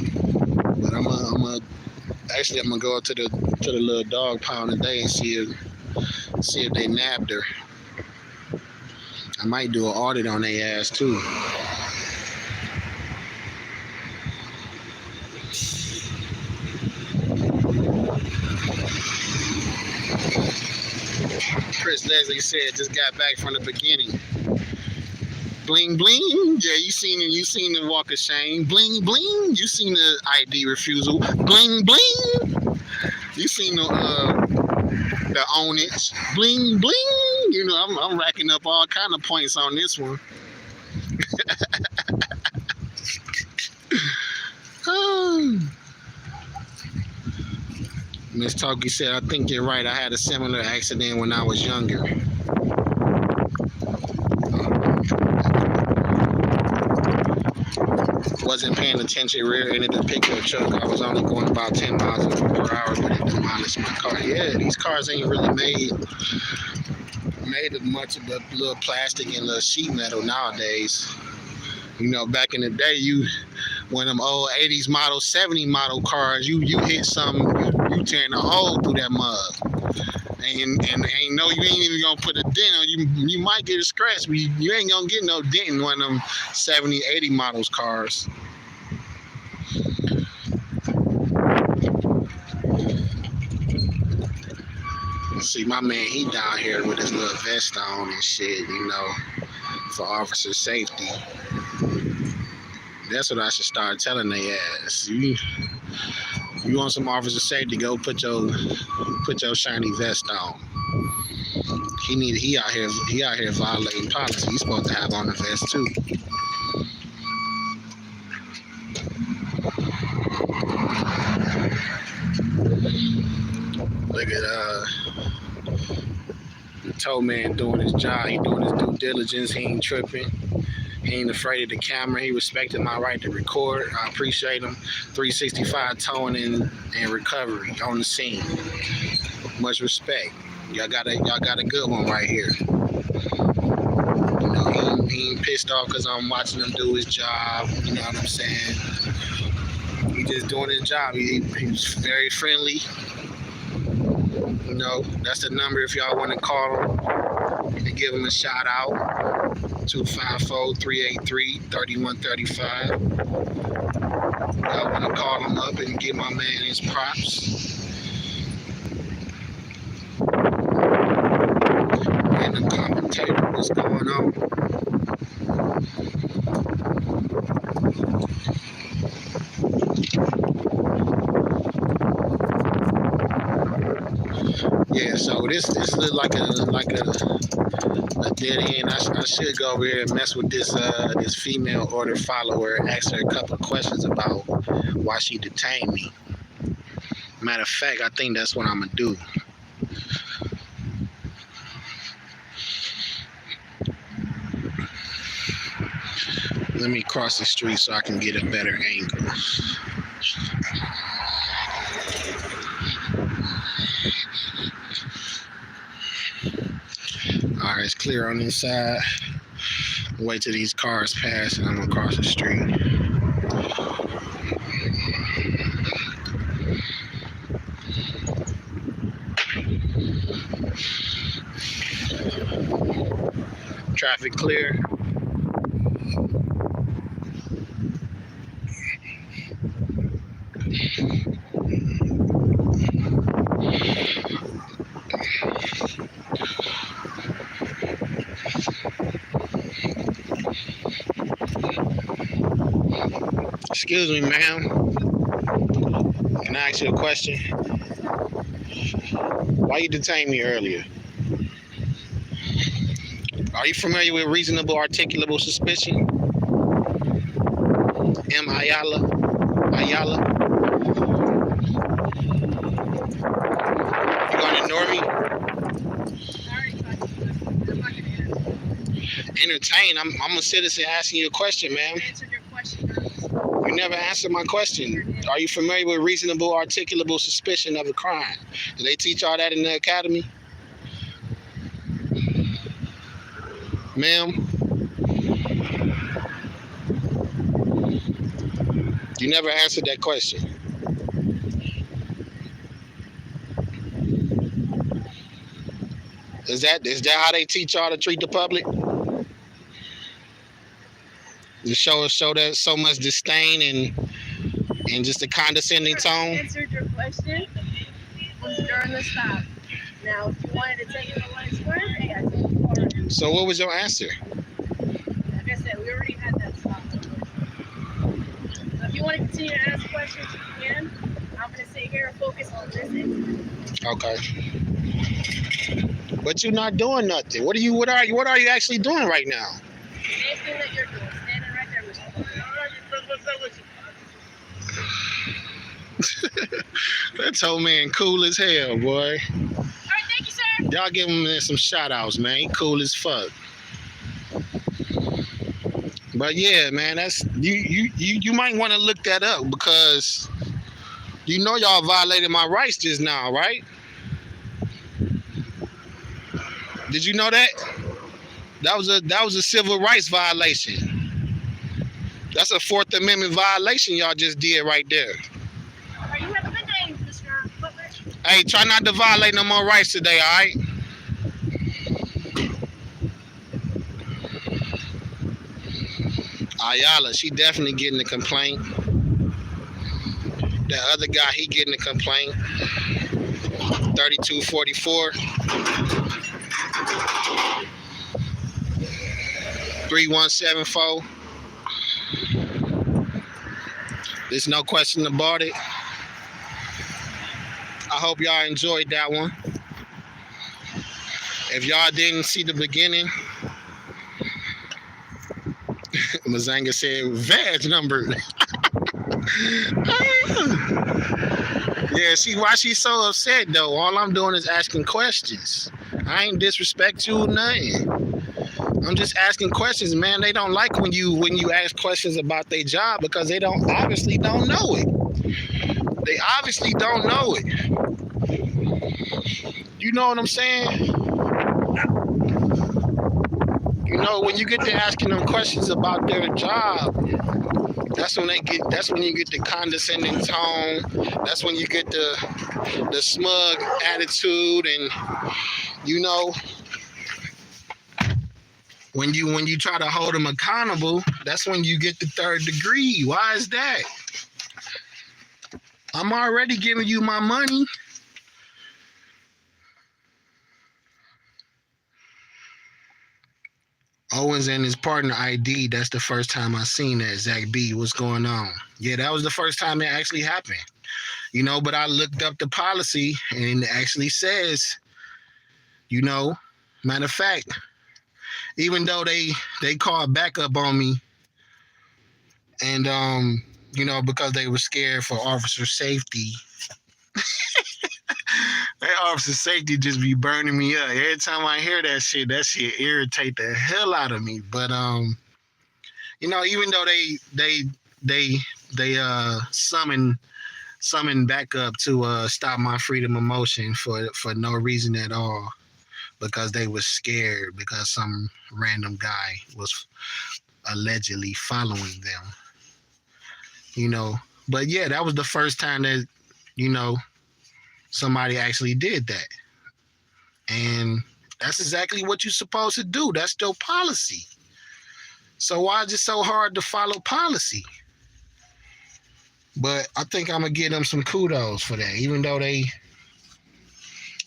But I'm gonna go to the little dog pound today and see if they nabbed her. I might do an audit on their ass too. Chris Leslie said, just got back from the beginning. Bling bling, yeah, you seen the walk of shame. Bling bling, you seen the ID refusal. Bling bling, you seen the own it. Bling bling, I'm racking up all kind of points on this one. Miss Toki said, I think you're right. I had a similar accident when I was younger. Wasn't paying attention, rear-ended the pickup truck. I was only going about 10 miles per hour, but it demolished my car. Yeah, these cars ain't really made of much of a little plastic and little sheet metal nowadays. Back in the day, one of them old 80s model, 70 model cars, you hit something, you tearing a hole through that mud. And you ain't even gonna put a dent on. You might get a scratch, but you ain't gonna get no dent in one of them 70, 80 models cars. See, my man, he down here with his little vest on and shit, you know, for officer safety. That's what I should start telling they ass. You want some officer safety? Go put your shiny vest on. He out here violating policy. He's supposed to have on the vest too. Look at the tow man doing his job. He doing his due diligence. He ain't tripping. He ain't afraid of the camera. He respected my right to record. I appreciate him. 365 towing and recovery on the scene. Much respect. Y'all got a good one right here. You know, he ain't pissed off because I'm watching him do his job. You know what I'm saying? He just doing his job. He's very friendly. You know, that's the number if y'all want to call him and give him a shout out. 254-383-3135. Y'all want to call him up and give my man his props. And the commentator, what's going on? Yeah, so this looks like a dead end. I should go over here and mess with this female order follower and ask her a couple of questions about why she detained me. Matter of fact, I think that's what I'm gonna do. Let me cross the street so I can get a better angle. All right, it's clear on this side. Wait till these cars pass and I'm gonna cross the street. Traffic clear. Excuse me, ma'am. Can I ask you a question? Why you detained me earlier? Are you familiar with reasonable articulable suspicion? M. Ayala? You gonna ignore me? Entertain. I'm a citizen asking you a question, ma'am. You never answered my question. Are you familiar with reasonable articulable suspicion of a crime? Do they teach all that in the academy? Ma'am? You never answered that question. Is that how they teach y'all to treat the public? To show that so much disdain and just a condescending tone? I answered your question during the stop. Now, if you wanted to take it a line square, I got to take it forward. So what was your answer? Like I said, we already had that stop. So if you want to continue to ask questions, you can. I'm going to sit here and focus on this incident. Okay. But you're not doing nothing. What are you actually doing right now? Same thing that you're doing. Standing right there with you. That old man cool as hell, boy. All right, thank you, sir. Y'all give him some shout outs, man. He cool as fuck. But yeah, man, that's you might want to look that up because you know y'all violated my rights just now, right? Did you know that? That was a civil rights violation. That's a Fourth Amendment violation y'all just did right there. All right, you have a good day, Mr. Butler. Hey, try not to violate no more rights today, all right? Ayala, she definitely getting a complaint. The other guy, he getting a complaint. 3244 3174. There's no question about it. I hope y'all enjoyed that one. If y'all didn't see the beginning, Mazanga said, veg number. Yeah, see why she's so upset though. All I'm doing is asking questions. I ain't disrespect you or nothing. I'm just asking questions, man. They don't like when you ask questions about their job because they obviously don't know it. They obviously don't know it. You know what I'm saying? You know, when you get to asking them questions about their job, that's when you get the condescending tone. That's when you get the smug attitude, and you know, when you try to hold them accountable, that's when you get the third degree. Why is that? I'm already giving you my money. Owens and his partner ID, that's the first time I seen that. Zach B, what's going on? Yeah, that was the first time it actually happened. You know, but I looked up the policy and it actually says, you know, matter of fact, even though they called backup on me and you know, because they were scared for officer safety. That officer safety just be burning me up. Every time I hear that shit irritate the hell out of me. But you know, even though they summon backup to stop my freedom of motion for no reason at all, because they was scared because some random guy was allegedly following them. You know, but yeah, that was the first time that, you know, somebody actually did that. And that's exactly what you're supposed to do. That's still policy. So why is it so hard to follow policy? But I think I'm gonna give them some kudos for that, even though I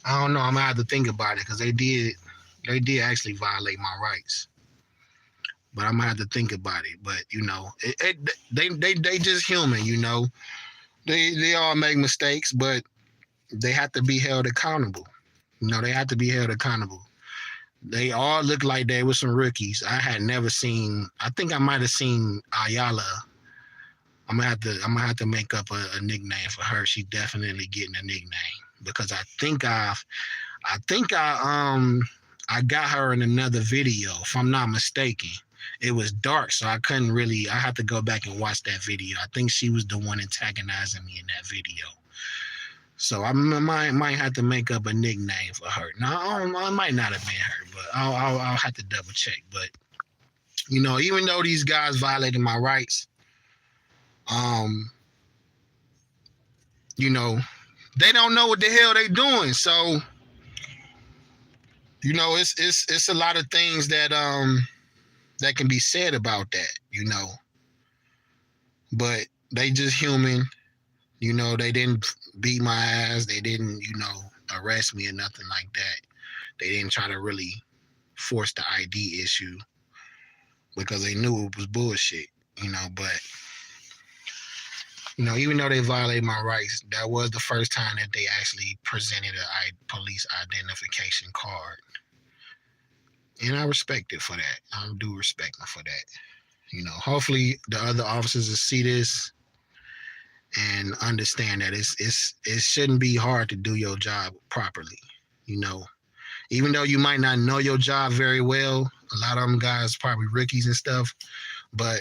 don't know, I'm gonna have to think about it because they did actually violate my rights. But I'm gonna have to think about it. But you know, they just human, you know. They all make mistakes, but they have to be held accountable. You know, they have to be held accountable. They all look like they were some rookies. I had never seen. I think I might have seen Ayala. I'm gonna have to make up a nickname for her. She definitely getting a nickname because I think I got her in another video, if I'm not mistaken. It was dark, so I couldn't really. I had to go back and watch that video. I think she was the one antagonizing me in that video. So I might have to make up a nickname for her. No, I might not have been her, but I'll have to double check. But you know, even though these guys violated my rights, you know, they don't know what the hell they doing. So, you know, it's a lot of things that that can be said about that, you know. But they just human. You know, they didn't beat my ass. They didn't, you know, arrest me or nothing like that. They didn't try to really force the ID issue because they knew it was bullshit, you know. But, you know, even though they violated my rights, that was the first time that they actually presented a police identification card. And I respect it for that. I do respect them for that. You know, hopefully the other officers will see this and understand that it shouldn't be hard to do your job properly. You know, even though you might not know your job very well, a lot of them guys probably rookies and stuff, but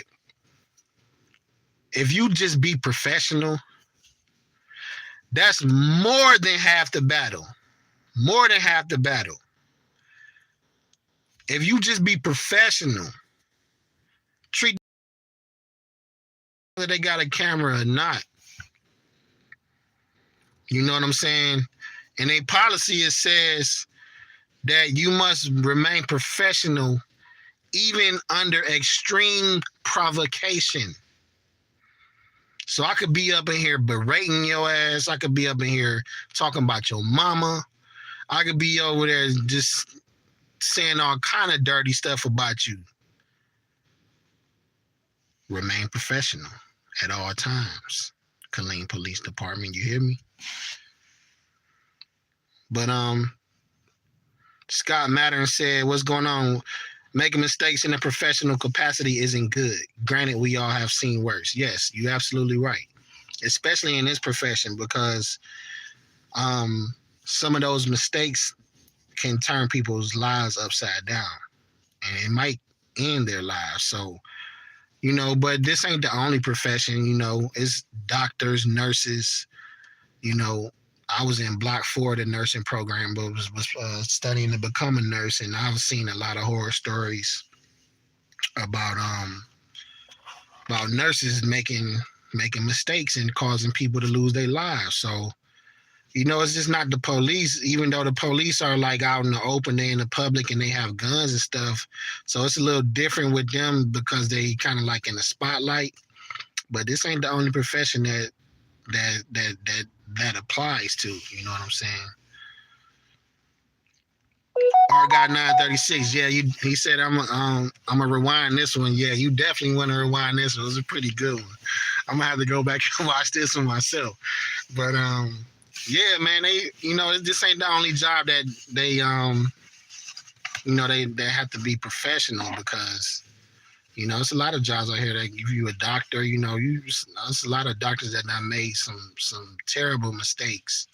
if you just be professional, that's more than half the battle. More than half the battle. If you just be professional, treat whether they got a camera or not. You know what I'm saying? In a policy, it says that you must remain professional even under extreme provocation. So I could be up in here berating your ass. I could be up in here talking about your mama. I could be over there just saying all kind of dirty stuff about you. Remain professional at all times. Killeen Police Department, you hear me? But Scott Mattern said, what's going on? Making mistakes in a professional capacity isn't good. Granted, we all have seen worse. Yes, you're absolutely right. Especially in this profession, because some of those mistakes can turn people's lives upside down. And it might end their lives. So, but this ain't the only profession, it's doctors, nurses, I was in Block 4 of the nursing program, but was studying to become a nurse, and I've seen a lot of horror stories about nurses making mistakes and causing people to lose their lives. So, it's just not the police, even though the police are like out in the open, they're in the public and they have guns and stuff. So it's a little different with them because they kind of like in the spotlight. But this ain't the only profession that applies to, you know what I'm saying? R got 936. Yeah, he said I'm gonna rewind this one. Yeah, you definitely want to rewind this one. It was a pretty good one. I'm gonna have to go back and watch this one myself. But yeah, man, this ain't the only job that they they have to be professional, because it's a lot of jobs out here that give you a doctor. It's a lot of doctors that have made some terrible mistakes,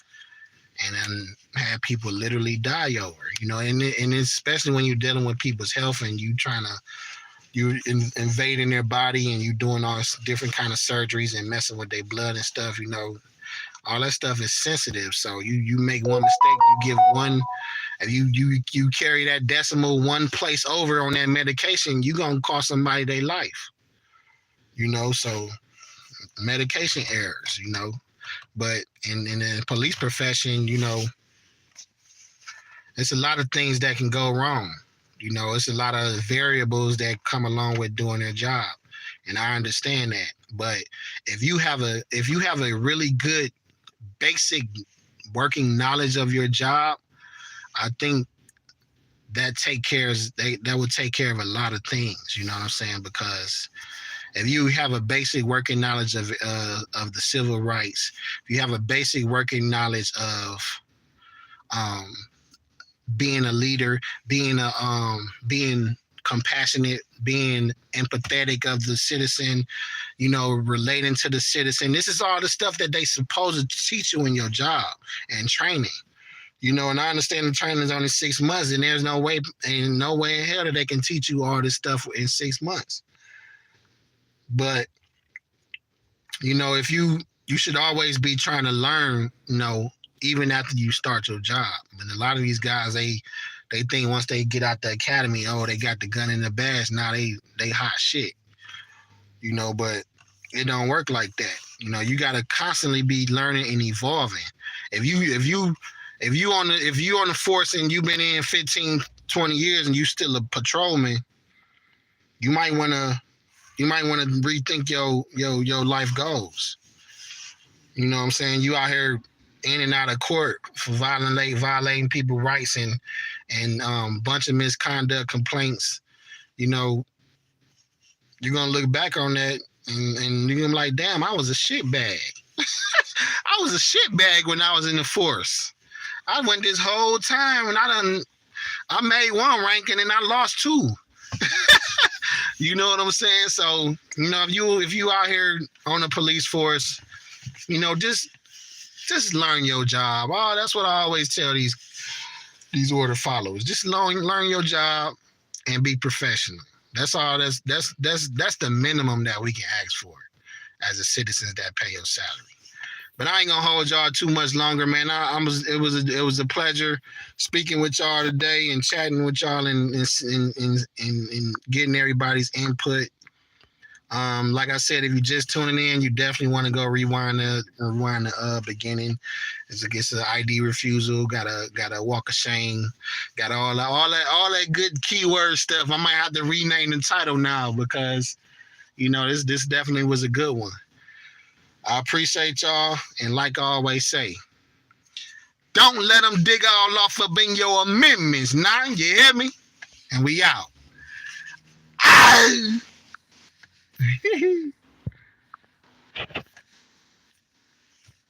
and then have people literally die over. And especially when you're dealing with people's health and you invading their body and you doing all this different kind of surgeries and messing with their blood and stuff. All that stuff is sensitive. So you make one mistake, you give one. If you carry that decimal one place over on that medication, you're gonna cost somebody their life. So medication errors, But in the police profession, it's a lot of things that can go wrong. It's a lot of variables that come along with doing their job. And I understand that. But if you have a really good basic working knowledge of your job, I think that would take care of a lot of things, you know what I'm saying? Because if you have a basic working knowledge of the civil rights, if you have a basic working knowledge of being a leader, being compassionate, being empathetic of the citizen, relating to the citizen. This is all the stuff that they supposed to teach you in your job and training. And I understand the training is only 6 months, and there's no way in hell that they can teach you all this stuff in 6 months. But, if you should always be trying to learn, even after you start your job. And a lot of these guys, they think once they get out the academy, they got the gun in the badge. Now they hot shit, but it don't work like that. You got to constantly be learning and evolving. If you on the force and you've been in 15, 20 years and you still a patrolman, you might want to rethink your life goals. You know what I'm saying? You out here in and out of court for violating people's rights and bunch of misconduct complaints. You're gonna look back on that and you're gonna be like, damn, I was a shitbag. I was a shitbag when I was in the force. I went this whole time and I made one ranking and I lost 2. You know what I'm saying? So, if you out here on the police force, just learn your job. Oh, that's what I always tell these order followers. Just learn your job and be professional. That's all. That's the minimum that we can ask for as the citizens that pay your salary. But I ain't gonna hold y'all too much longer, man. It was a pleasure speaking with y'all today and chatting with y'all and getting everybody's input. Like I said, if you're just tuning in, you definitely want to go rewind the beginning. It's an ID refusal, got a walk of shame, got all that good keyword stuff. I might have to rename the title now because this definitely was a good one. I appreciate y'all, and like I always say, don't let them dig all off up in your amendments. Now, you hear me? And we out. Ah!